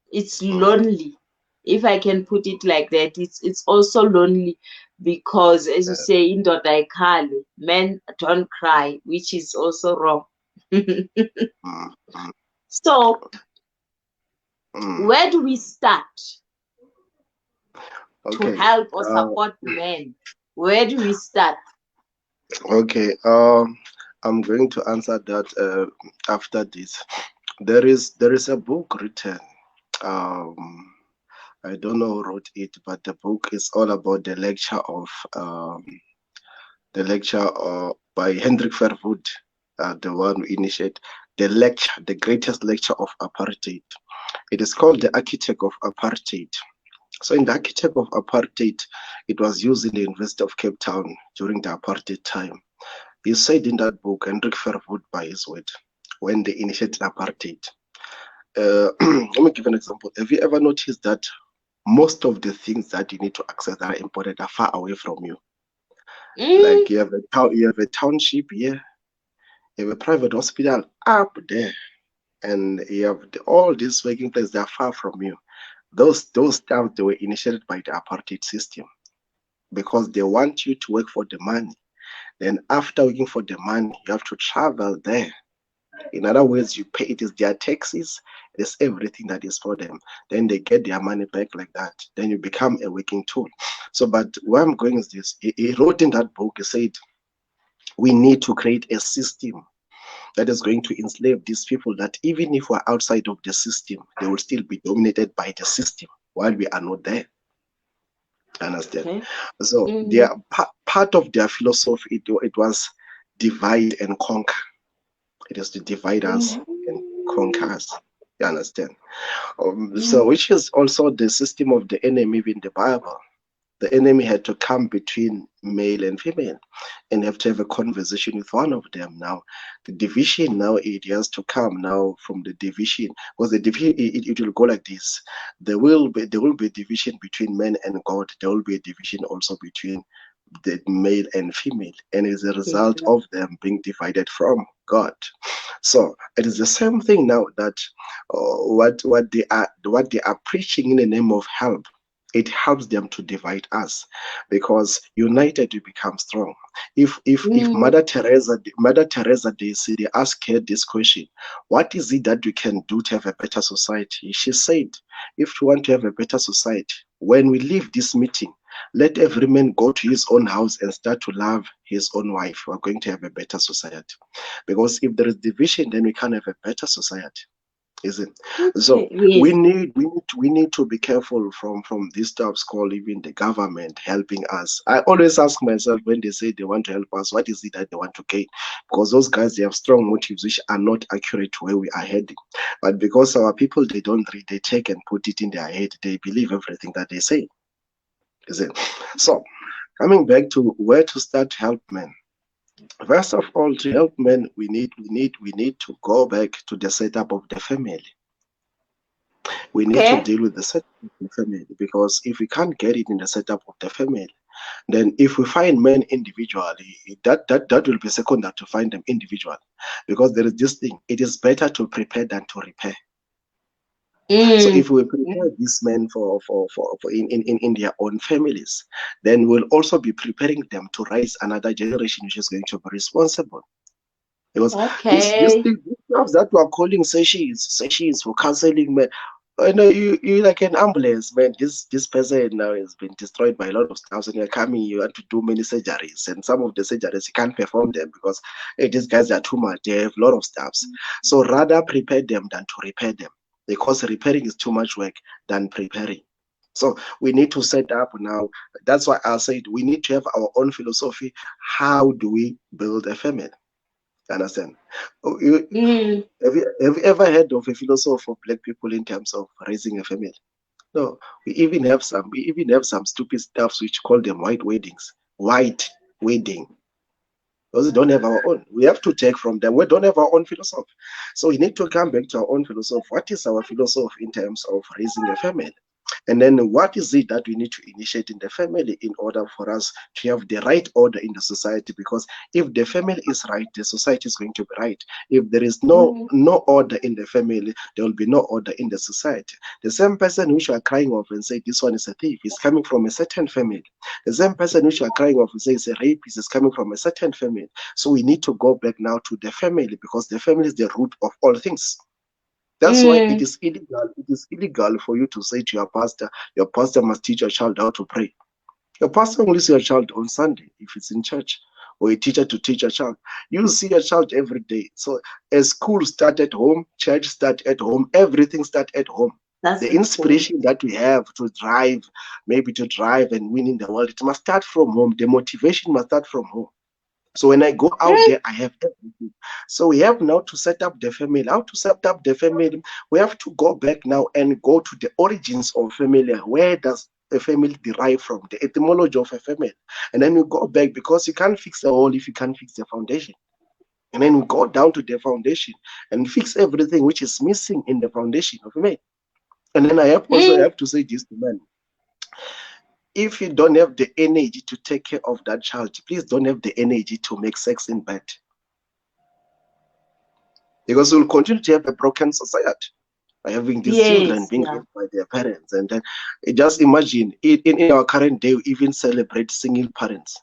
It's lonely. If I can put it like that, it's also lonely, because as you say, indoda ikhali, men don't cry, which is also wrong. So where do we start to Okay. help or support men? Where do we start? Okay. I'm going to answer that after this. There is a book written. Um, I don't know who wrote it, but the book is all about the lecture by Hendrik Verwoerd, the one who initiated the lecture, the greatest lecture of apartheid. It is called the Architect of Apartheid. So in the Architect of Apartheid, it was used in the University of Cape Town during the apartheid time. He said in that book, Hendrik Verwoerd by his word, when they initiated apartheid. Let me give an example. Have you ever noticed that most of the things that you need to access that are important are far away from you? Like you have a township here, you have a private hospital up there, and you have all these working places that are far from you. Those towns, they were initiated by the apartheid system because they want you to work for the money. Then after working for the money, you have to travel there. In other words, you pay, it is their taxes, it is everything that is for them. Then they get their money back like that. Then you become a working tool. So, but where I'm going is this. He wrote in that book, he said, we need to create a system that is going to enslave these people, that even if we're outside of the system, they will still be dominated by the system while we are not there. Understand? Okay. So their part of their philosophy, it was divide and conquer. It is to divide us and conquer us. You understand? So which is also the system of the enemy in the Bible. The enemy had to come between male and female and have to have a conversation with one of them. Now, the division now, it has to come now from the division, because the division, it will go like this. There will be division between men and God. There will be a division also between the male and female, and as a result of them being divided from God. So it is the same thing now, that what they are preaching in the name of help, it helps them to divide us, because united we become strong. If Mother Teresa, they ask her this question: what is it that we can do to have a better society? She said, if we want to have a better society, when we leave this meeting, let every man go to his own house and start to love his own wife. We're going to have a better society. Because if there is division, then we can't have a better society. Is it? So we Yes. need to be careful from these stuffs called even the government helping us. I always ask myself, when they say they want to help us, what is it that they want to gain? Because those guys, they have strong motives which are not accurate to where we are heading. But because our people, they don't read, they take and put it in their head, they believe everything that they say. Is it? So coming back to where to start to help men. First of all, to help men, we need to go back to the setup of the family. We need to Okay. deal with the setup of the family, because if we can't get it in the setup of the family, then if we find men individually, that will be secondary to find them individually, because there is this thing: it is better to prepare than to repair. So Mm. if we prepare these men for in their own families, then we'll also be preparing them to raise another generation which is going to be responsible. Because Okay. these jobs that we are calling sessions for counseling, man, I know you like an ambulance, man. This person now has been destroyed by a lot of stuff, and you're coming, you have to do many surgeries, and some of the surgeries you can't perform them because hey, these guys are too much. They have a lot of stuffs. So rather prepare them than to repair them, because repairing is too much work than preparing. So we need to set up now. That's why I said we need to have our own philosophy. How do we build a family? Understand? Oh, Mm. have you ever heard of a philosophy of black people in terms of raising a family? No, we even have some stupid stuffs which call them white weddings. White wedding. Because we don't have our own. We have to take from them. We don't have our own philosophy. So we need to come back to our own philosophy. What is our philosophy in terms of raising a family? And then what is it that we need to initiate in the family in order for us to have the right order in the society? Because if the family is right, the society is going to be right. If there is Mm. no order in the family, there will be no order in the society. The same person which you are crying of and say this one is a thief is coming from a certain family. The same person which you are crying of and say is a rapist is coming from a certain family. So we need to go back now to the family, because the family is the root of all things. That's why it Mm. is illegal. It is illegal for you to say to your pastor must teach your child how to pray. Your pastor only see your child on Sunday if it's in church, or a teacher to teach a child. You see your child every day. So a school start at home, church start at home, everything start at home. That's The the thing. inspiration that we have to drive, maybe to drive and win in the world, it must start from home. The motivation must start from home. So when I go out Mm. there, I have everything. So we have now to set up the family. How to set up the family? We have to go back now and go to the origins of family. Where does a family derive from? The etymology of a family. And then we go back, because you can't fix the whole if you can't fix the foundation. And then we go down to the foundation and fix everything which is missing in the foundation of a man. And then I have also Mm. have to say this to men: if you don't have the energy to take care of that child, please don't have the energy to make sex in bed, because we'll continue to have a broken society by having these children Yes. being Yeah. raised by their parents. And then just imagine in our current day, we even celebrate single parents.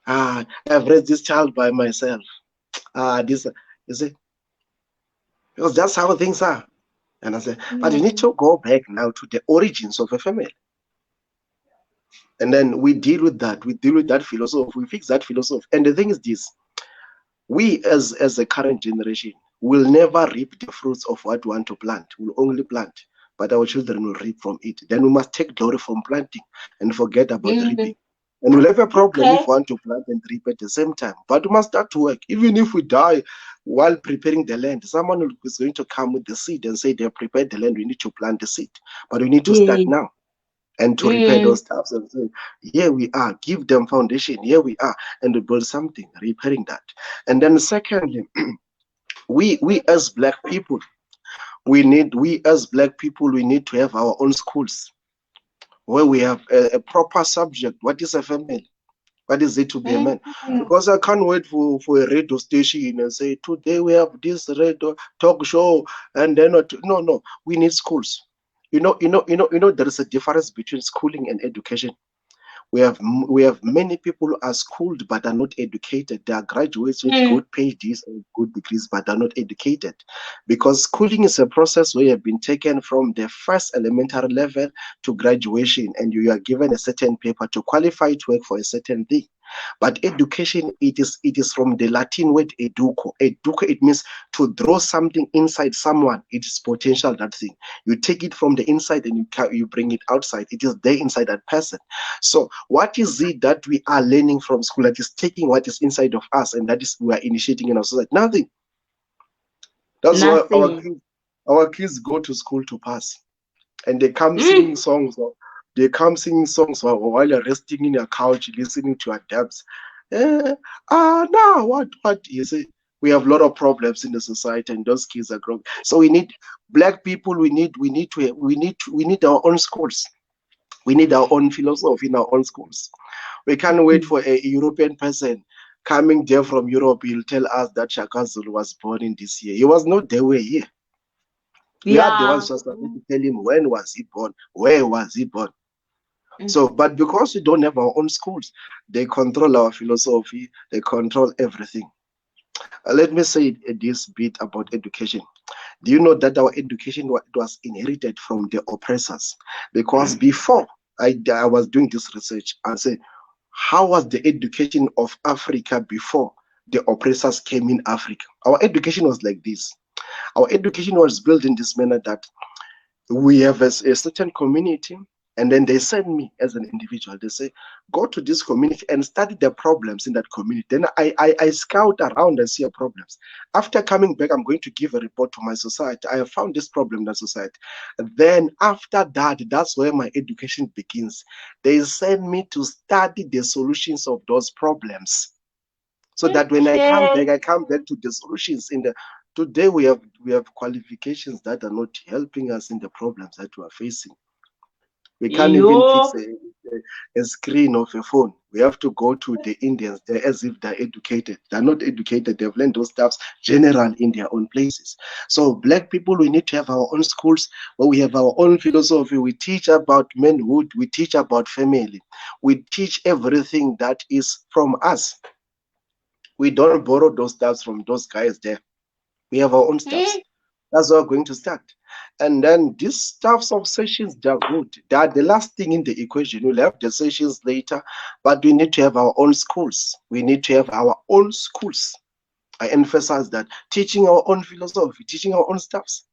I've raised this child by myself. This you see, because that's how things are. And I say, but we need Mm. to go back now to the origins of a family. And then we deal with that. We deal with that philosophy. We fix that philosophy. And the thing is this: we as a current generation will never reap the fruits of what we want to plant. We'll only plant, but our children will reap from it. Then we must take glory from planting and forget about Mm. reaping. And we'll have a problem if Okay. we want to plant and reap at the same time. But we must start to work. Even if we die while preparing the land, someone is going to come with the seed and say they have prepared the land. We need to plant the seed, but we need to start Yeah. now and to repair Mm. those stuffs and say, here we are, give them foundation, here we are, and to build something, repairing that. And then secondly, we as black people, we need to have our own schools where we have a proper subject. What is a family? What is it to be a man? Mm. Because I can't wait for a radio station and say, today we have this radio talk show, and then no, we need schools. There is a difference between schooling and education. We have many people who are schooled but are not educated. They are graduates with Mm. good PhDs and good degrees but are not educated, because schooling is a process where you have been taken from the first elementary level to graduation, and you are given a certain paper to qualify to work for a certain thing. But education, it is from the Latin word educo. Educo, it means to draw something inside someone. It is potential, that thing. You take it from the inside and you bring it outside. It is there inside that person. So what is it that we are learning from school that is taking what is inside of us, and that is we are initiating in our society? Nothing. That's why our Nothing. kids, our kids go to school to pass, and they come Mm. singing songs. They come singing songs while you're resting in your couch, listening to your dubs. Now what you see? We have a lot of problems in the society, and those kids are growing. So we need black people. We need our own schools. We need our own philosophy in our own schools. We can't wait for a European person coming there from Europe. He'll tell us that Shaka Zulu was born in this year. He was not there. We're here. We are the Yeah. ones who started to tell him when was he born, where was he born. So, but because we don't have our own schools, they control our philosophy, they control everything. Let me say this bit about education. Do you know that our education was inherited from the oppressors? Because before I was doing this research, I said, how was the education of Africa before the oppressors came in Africa? Our education was like this. Our education was built in this manner that we have a certain community, and then they send me as an individual. They say, go to this community and study the problems in that community. Then I scout around and see your problems. After coming back, I'm going to give a report to my society. I have found this problem in that society. Then after that, that's where my education begins. They send me to study the solutions of those problems, so that when Okay. I come back to the solutions in the today we have qualifications that are not helping us in the problems that we are facing. We can't even fix Yo. a screen of a phone. We have to go to the Indians. They're as if they're educated. They're not educated. They've learned those stuffs general in their own places. So black people, we need to have our own schools where we have our own philosophy. We teach about manhood. We teach about family. We teach everything that is from us. We don't borrow those stuffs from those guys there. We have our own stuffs. That's what we're going to start. And then these stuffs of sessions, they're good. They are the last thing in the equation. We'll have the sessions later, but we need to have our own schools. We need to have our own schools. I emphasize that. Teaching our own philosophy, teaching our own stuffs.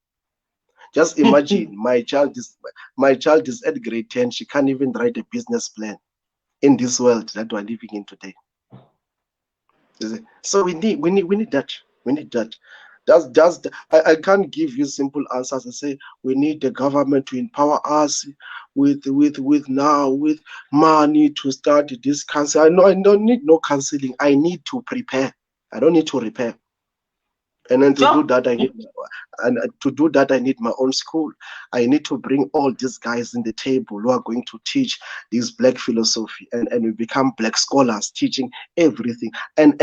Just imagine my child is at grade 10. She can't even write a business plan in this world that we're living in today. So we need that. We need that. I can't give you simple answers and say we need the government to empower us with money to start this council. I don't need no counseling. I need to prepare. I don't need to repair. And then to do Yo. that, I need my own school. I need to bring all these guys in the table who are going to teach this black philosophy, and we become black scholars teaching everything. And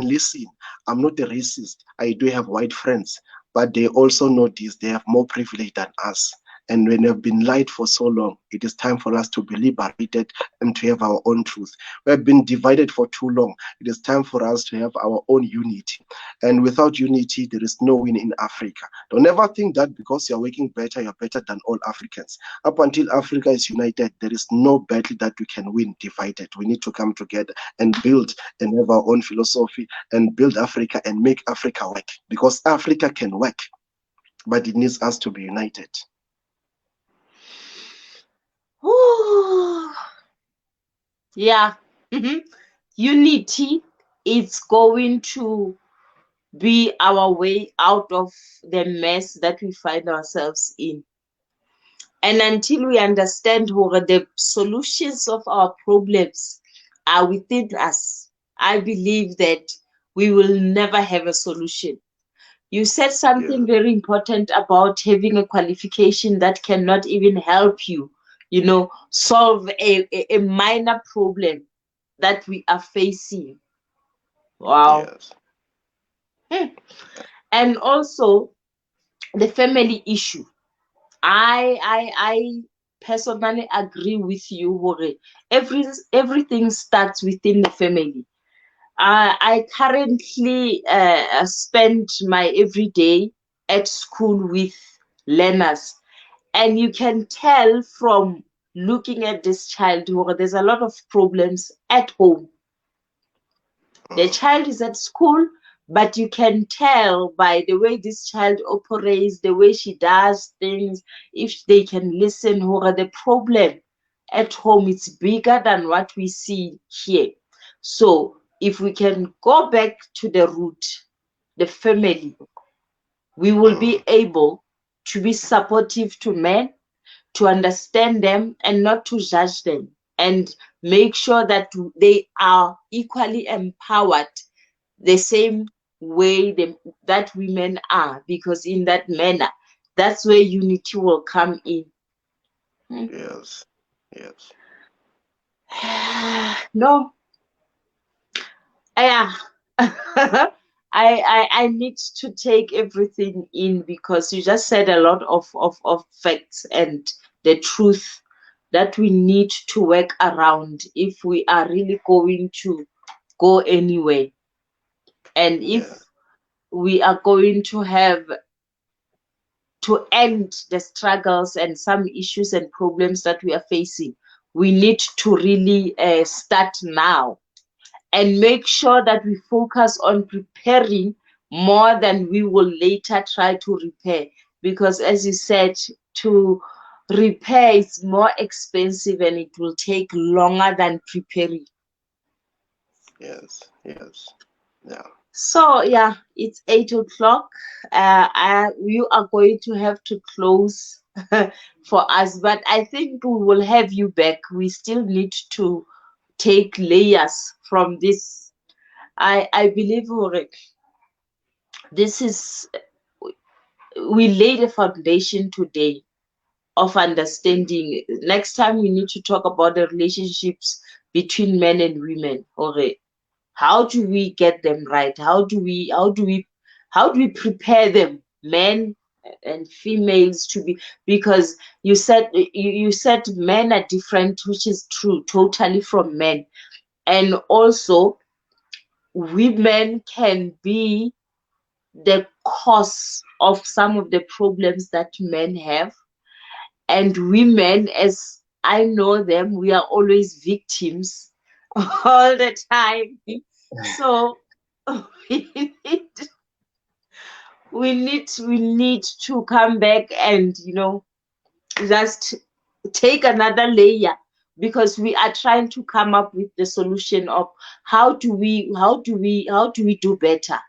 listen, I'm not a racist. I do have white friends, but they also know this. They have more privilege than us. And when we've been lied for so long, it is time for us to be liberated and to have our own truth. We have been divided for too long. It is time for us to have our own unity. And without unity, there is no win in Africa. Don't ever think that because you're working better, you're better than all Africans. Up until Africa is united, there is no battle that we can win divided. We need to come together and build and have our own philosophy and build Africa and make Africa work. Because Africa can work, but it needs us to be united. Yeah. Unity is going to be our way out of the mess that we find ourselves in. And until we understand what the solutions of our problems are within us, I believe that we will never have a solution. You said Yeah. something very important about having a qualification that cannot even help you, solve a minor problem that we are facing. Wow. Yes. And also the family issue. I personally agree with you, Hore. Everything starts within the family. I currently spend my everyday at school with learners, and you can tell from looking at this child, Hore, there's a lot of problems at home. The Mm. child is at school, but you can tell by the way this child operates, the way she does things, if they can listen, or the problem at home is bigger than what we see here. So if we can go back to the root, the family, we will Mm. be able to be supportive to men. to understand them and not to judge them, and make sure that they are equally empowered the same way that women are, because in that manner, that's where unity will come in. Yes. Yes. No, yeah. I need to take everything in, because you just said a lot of facts and the truth that we need to work around if we are really going to go anywhere. And if Yeah. we are going to have to end the struggles and some issues and problems that we are facing, we need to really start now and make sure that we focus on preparing more than we will later try to repair. Because as you said, to repair is more expensive and it will take longer than preparing. Yes. Yes. Yeah. So yeah, it's 8 o'clock. You are going to have to close for us, but I think we will have you back. We still need to take layers from this. I believe, Ulrich, this is, we laid a foundation today of understanding. Next time we need to talk about the relationships between men and women. Okay, how do we get them right? How do we prepare them, men and females, to be, because you said men are different, which is true totally, from men. And also women can be the cause of some of the problems that men have. And women, as I know them, we are always victims all the time. So we need, we need to come back and, just take another layer, because we are trying to come up with the solution of how do we do better.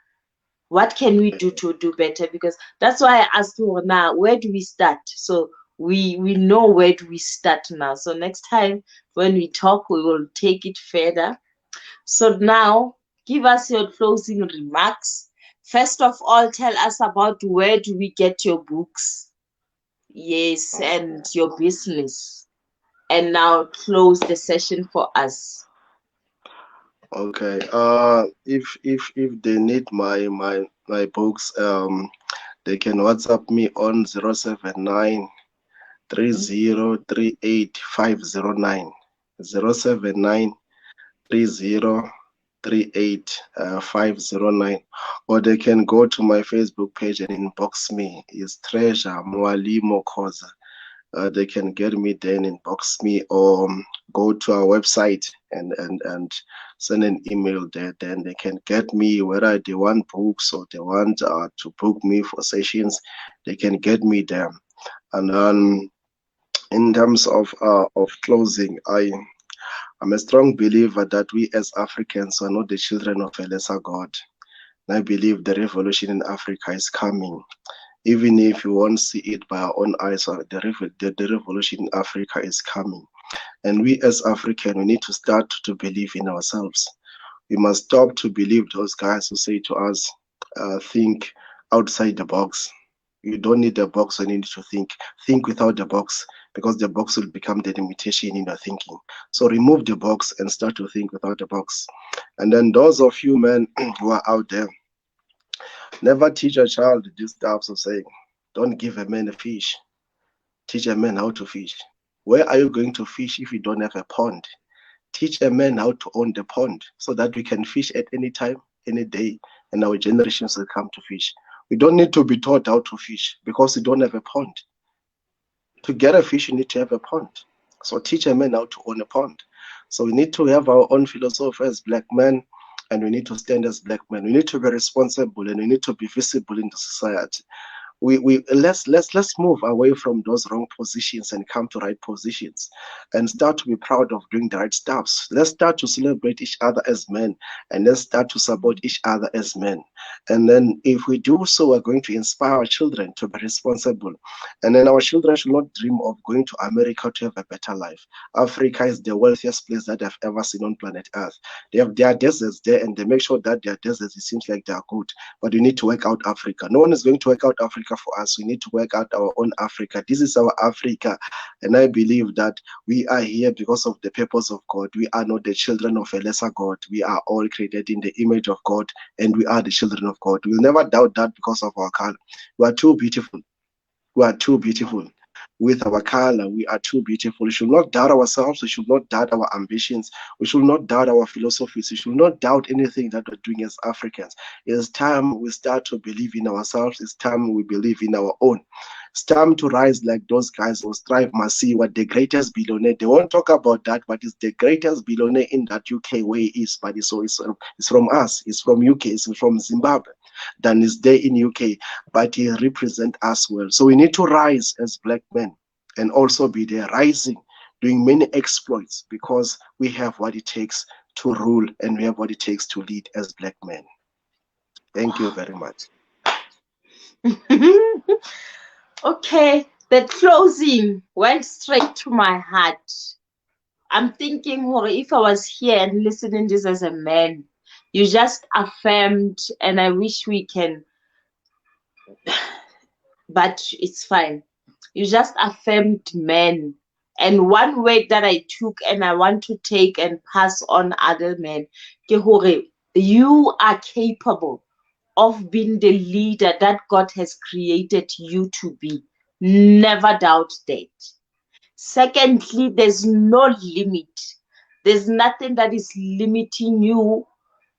What can we do to do better? Because that's why I asked you now, where do we start? So we know where do we start now. So next time when we talk, we will take it further. So now, give us your closing remarks. First of all, tell us about where do we get your books? Yes, and your business. And now close the session for us. Okay. If they need my books, they can WhatsApp me on 079 3038 509, 079 3038 509, or they can go to my Facebook page and inbox me. It's Treasure Mwalimo Khoza. They can get me then, inbox me, or go to our website and send an email there. Then they can get me, whether they want books or they want to book me for sessions. They can get me there. And in terms of closing, I'm a strong believer that we as Africans are not the children of a lesser God. And I believe the revolution in Africa is coming. Even if we won't see it by our own eyes, the revolution in Africa is coming. And we as Africans, we need to start to believe in ourselves. We must stop to believe those guys who say to us, think outside the box. You don't need the box when you need to think. Think without the box, because the box will become the limitation in your thinking. So remove the box and start to think without the box. And then those of you men who are out there, never teach a child these types of saying, don't give a man a fish. Teach a man how to fish. Where are you going to fish if you don't have a pond? Teach a man how to own the pond so that we can fish at any time, any day, and our generations will come to fish. We don't need to be taught how to fish because we don't have a pond. To get a fish, you need to have a pond. So teach a man how to own a pond. So we need to have our own philosophy as black men, and we need to stand as black men. We need to be responsible and we need to be visible in the society. Let's move away from those wrong positions and come to right positions and start to be proud of doing the right stuffs. Let's start to celebrate each other as men, and let's start to support each other as men. And then if we do so, we're going to inspire our children to be responsible. And then our children should not dream of going to America to have a better life. Africa is the wealthiest place that I've ever seen on planet Earth. They have their deserts there, and they make sure that their deserts, it seems like they are good. But we need to work out Africa. No one is going to work out Africa for us. We need to work out our own Africa. This is our Africa. And I believe that we are here because of the purpose of God. We are not the children of a lesser God. We are all created in the image of God, and we are the children of God. We'll never doubt that because of our color. We are too beautiful. We are too beautiful. With our color, we are too beautiful. We should not doubt ourselves. We should not doubt our ambitions. We should not doubt our philosophies. We should not doubt anything that we're doing as Africans. It's time we start to believe in ourselves. It's time we believe in our own. It's time to rise like those guys who strive must see what the greatest billionaire. They won't talk about that, but it's the greatest billionaire in that UK way is. But it's from us. It's from UK. It's from Zimbabwe. Then it's there in UK, but he represents us well. So we need to rise as black men and also be there rising, doing many exploits because we have what it takes to rule and we have what it takes to lead as black men. Thank you very much. Okay, the closing went straight to my heart. I'm thinking, if I was here and listening this as a man, you just affirmed, and I wish we can, but it's fine. You just affirmed men. And one word that I took and I want to take and pass on other men, you are capable of being the leader that God has created you to be. Never doubt that. Secondly, there's no limit. There's nothing that is limiting you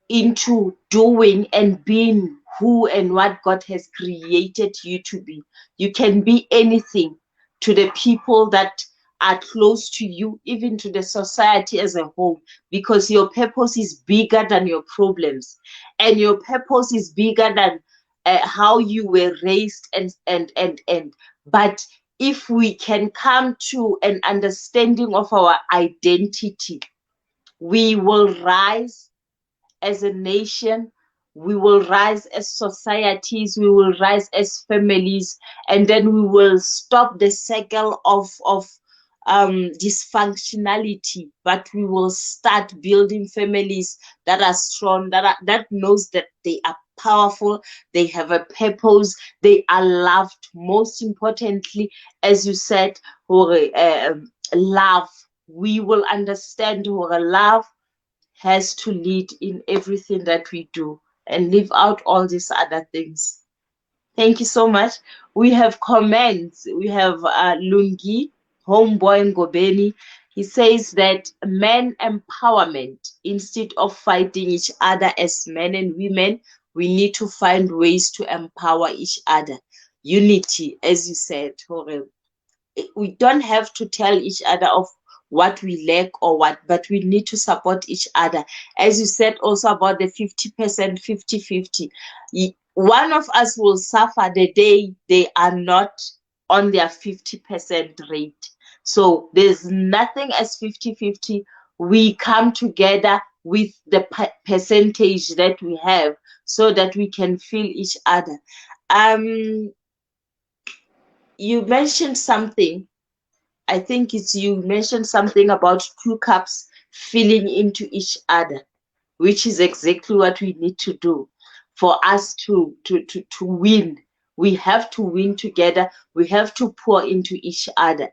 into doing and being who and what God has created you to be. You can be anything to the people that are close to you, even to the society as a whole, because your purpose is bigger than your problems, and your purpose is bigger than how you were raised and. But if we can come to an understanding of our identity, we will rise as a nation, we will rise as societies, we will rise as families, and then we will stop the cycle of dysfunctionality, but we will start building families that are strong, that knows that they are powerful, they have a purpose, they are loved. Most importantly, as you said, love. We will understand love has to lead in everything that we do and leave out all these other things. Thank you so much. We have comments. We have Lungi, Homeboy Ngobeni. He says that men empowerment, instead of fighting each other as men and women, we need to find ways to empower each other. Unity, as you said, we don't have to tell each other of what we lack or what, but we need to support each other. As you said also about the 50%, 50-50. One of us will suffer the day they are not on their 50% rate. So there's nothing as 50-50. We come together with the percentage that we have so that we can feel each other. You mentioned something. I think it's you mentioned something about two cups filling into each other, which is exactly what we need to do for us to win. We have to win together. We have to pour into each other.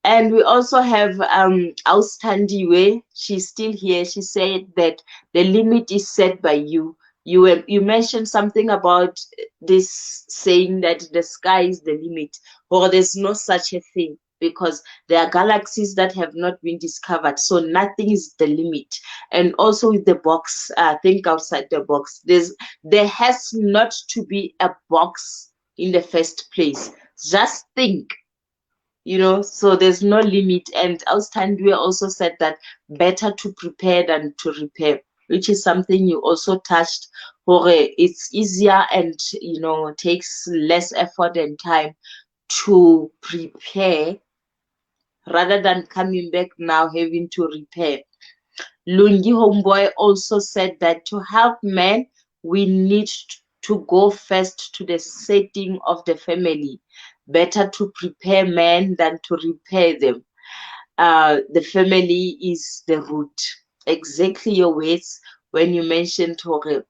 And we also have Austandiwe. She's still here. She said that the limit is set by you. You mentioned something about this saying that the sky is the limit, or there's no such a thing because there are galaxies that have not been discovered. So nothing is the limit. And also with the box, think outside the box. There has not to be a box in the first place. Just think. So there's no limit. And Austandwe also said that better to prepare than to repair, which is something you also touched. It's easier and takes less effort and time to prepare rather than coming back now having to repair. Lungi Homeboy also said that to help men, we need to go first to the setting of the family. Better to prepare men than to repair them. The family is the root. Exactly your words when you mentioned, Tore,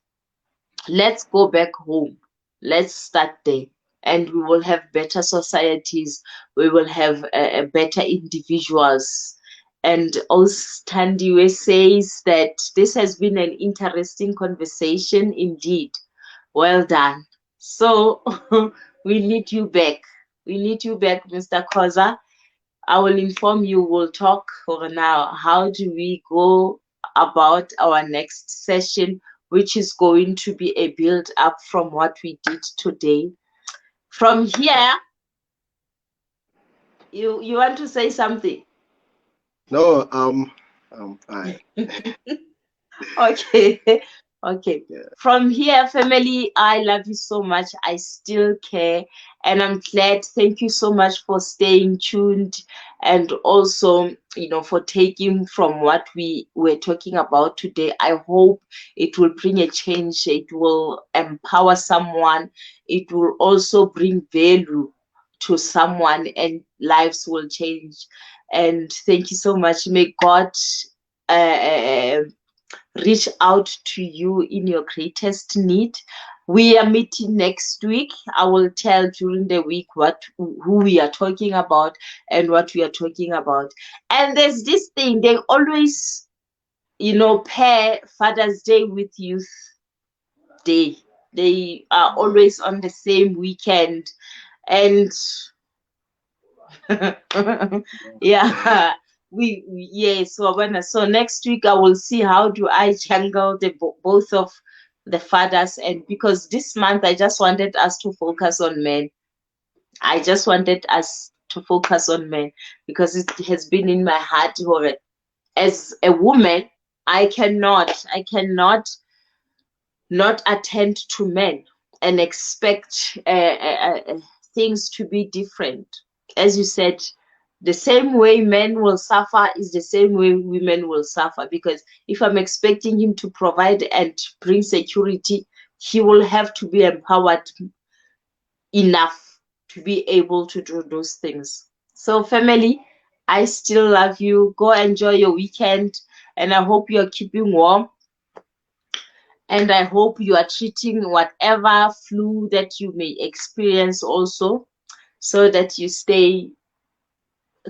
let's go back home. Let's start there. And we will have better societies. We will have better individuals. And also, Tandiwe says that this has been an interesting conversation indeed. Well done. So we need you back. We need you back, Mr. Khoza. I will inform you. We'll talk for now. How do we go about our next session, which is going to be a build up from what we did today? From here, you want to say something? No, fine. Okay. Okay. Yeah. From here, family, I love you so much. I still care. And I'm glad. Thank you so much for staying tuned and also, for taking from what we were talking about today. I hope it will bring a change. It will empower someone. It will also bring value to someone and lives will change. And thank you so much. May God uh, reach out to you in your greatest need. We are meeting next week. I will tell during the week who we are talking about and what we are talking about. And there's this thing, they always, pair Father's Day with Youth Day. They are always on the same weekend. And yeah, so next week I will see how do I jungle both of the fathers, and because this month I just wanted us to focus on men. I just wanted us to focus on men because it has been in my heart. As a woman, I cannot not attend to men and expect things to be different. As you said, the same way men will suffer is the same way women will suffer, because if I'm expecting him to provide and bring security, he will have to be empowered enough to be able to do those things. So, family, I still love you. Go enjoy your weekend, and I hope you're keeping warm. And I hope you are treating whatever flu that you may experience also, so that you stay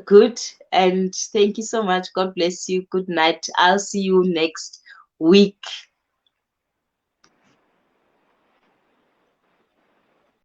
good. And thank you so much. God bless you. Good night. I'll see you next week.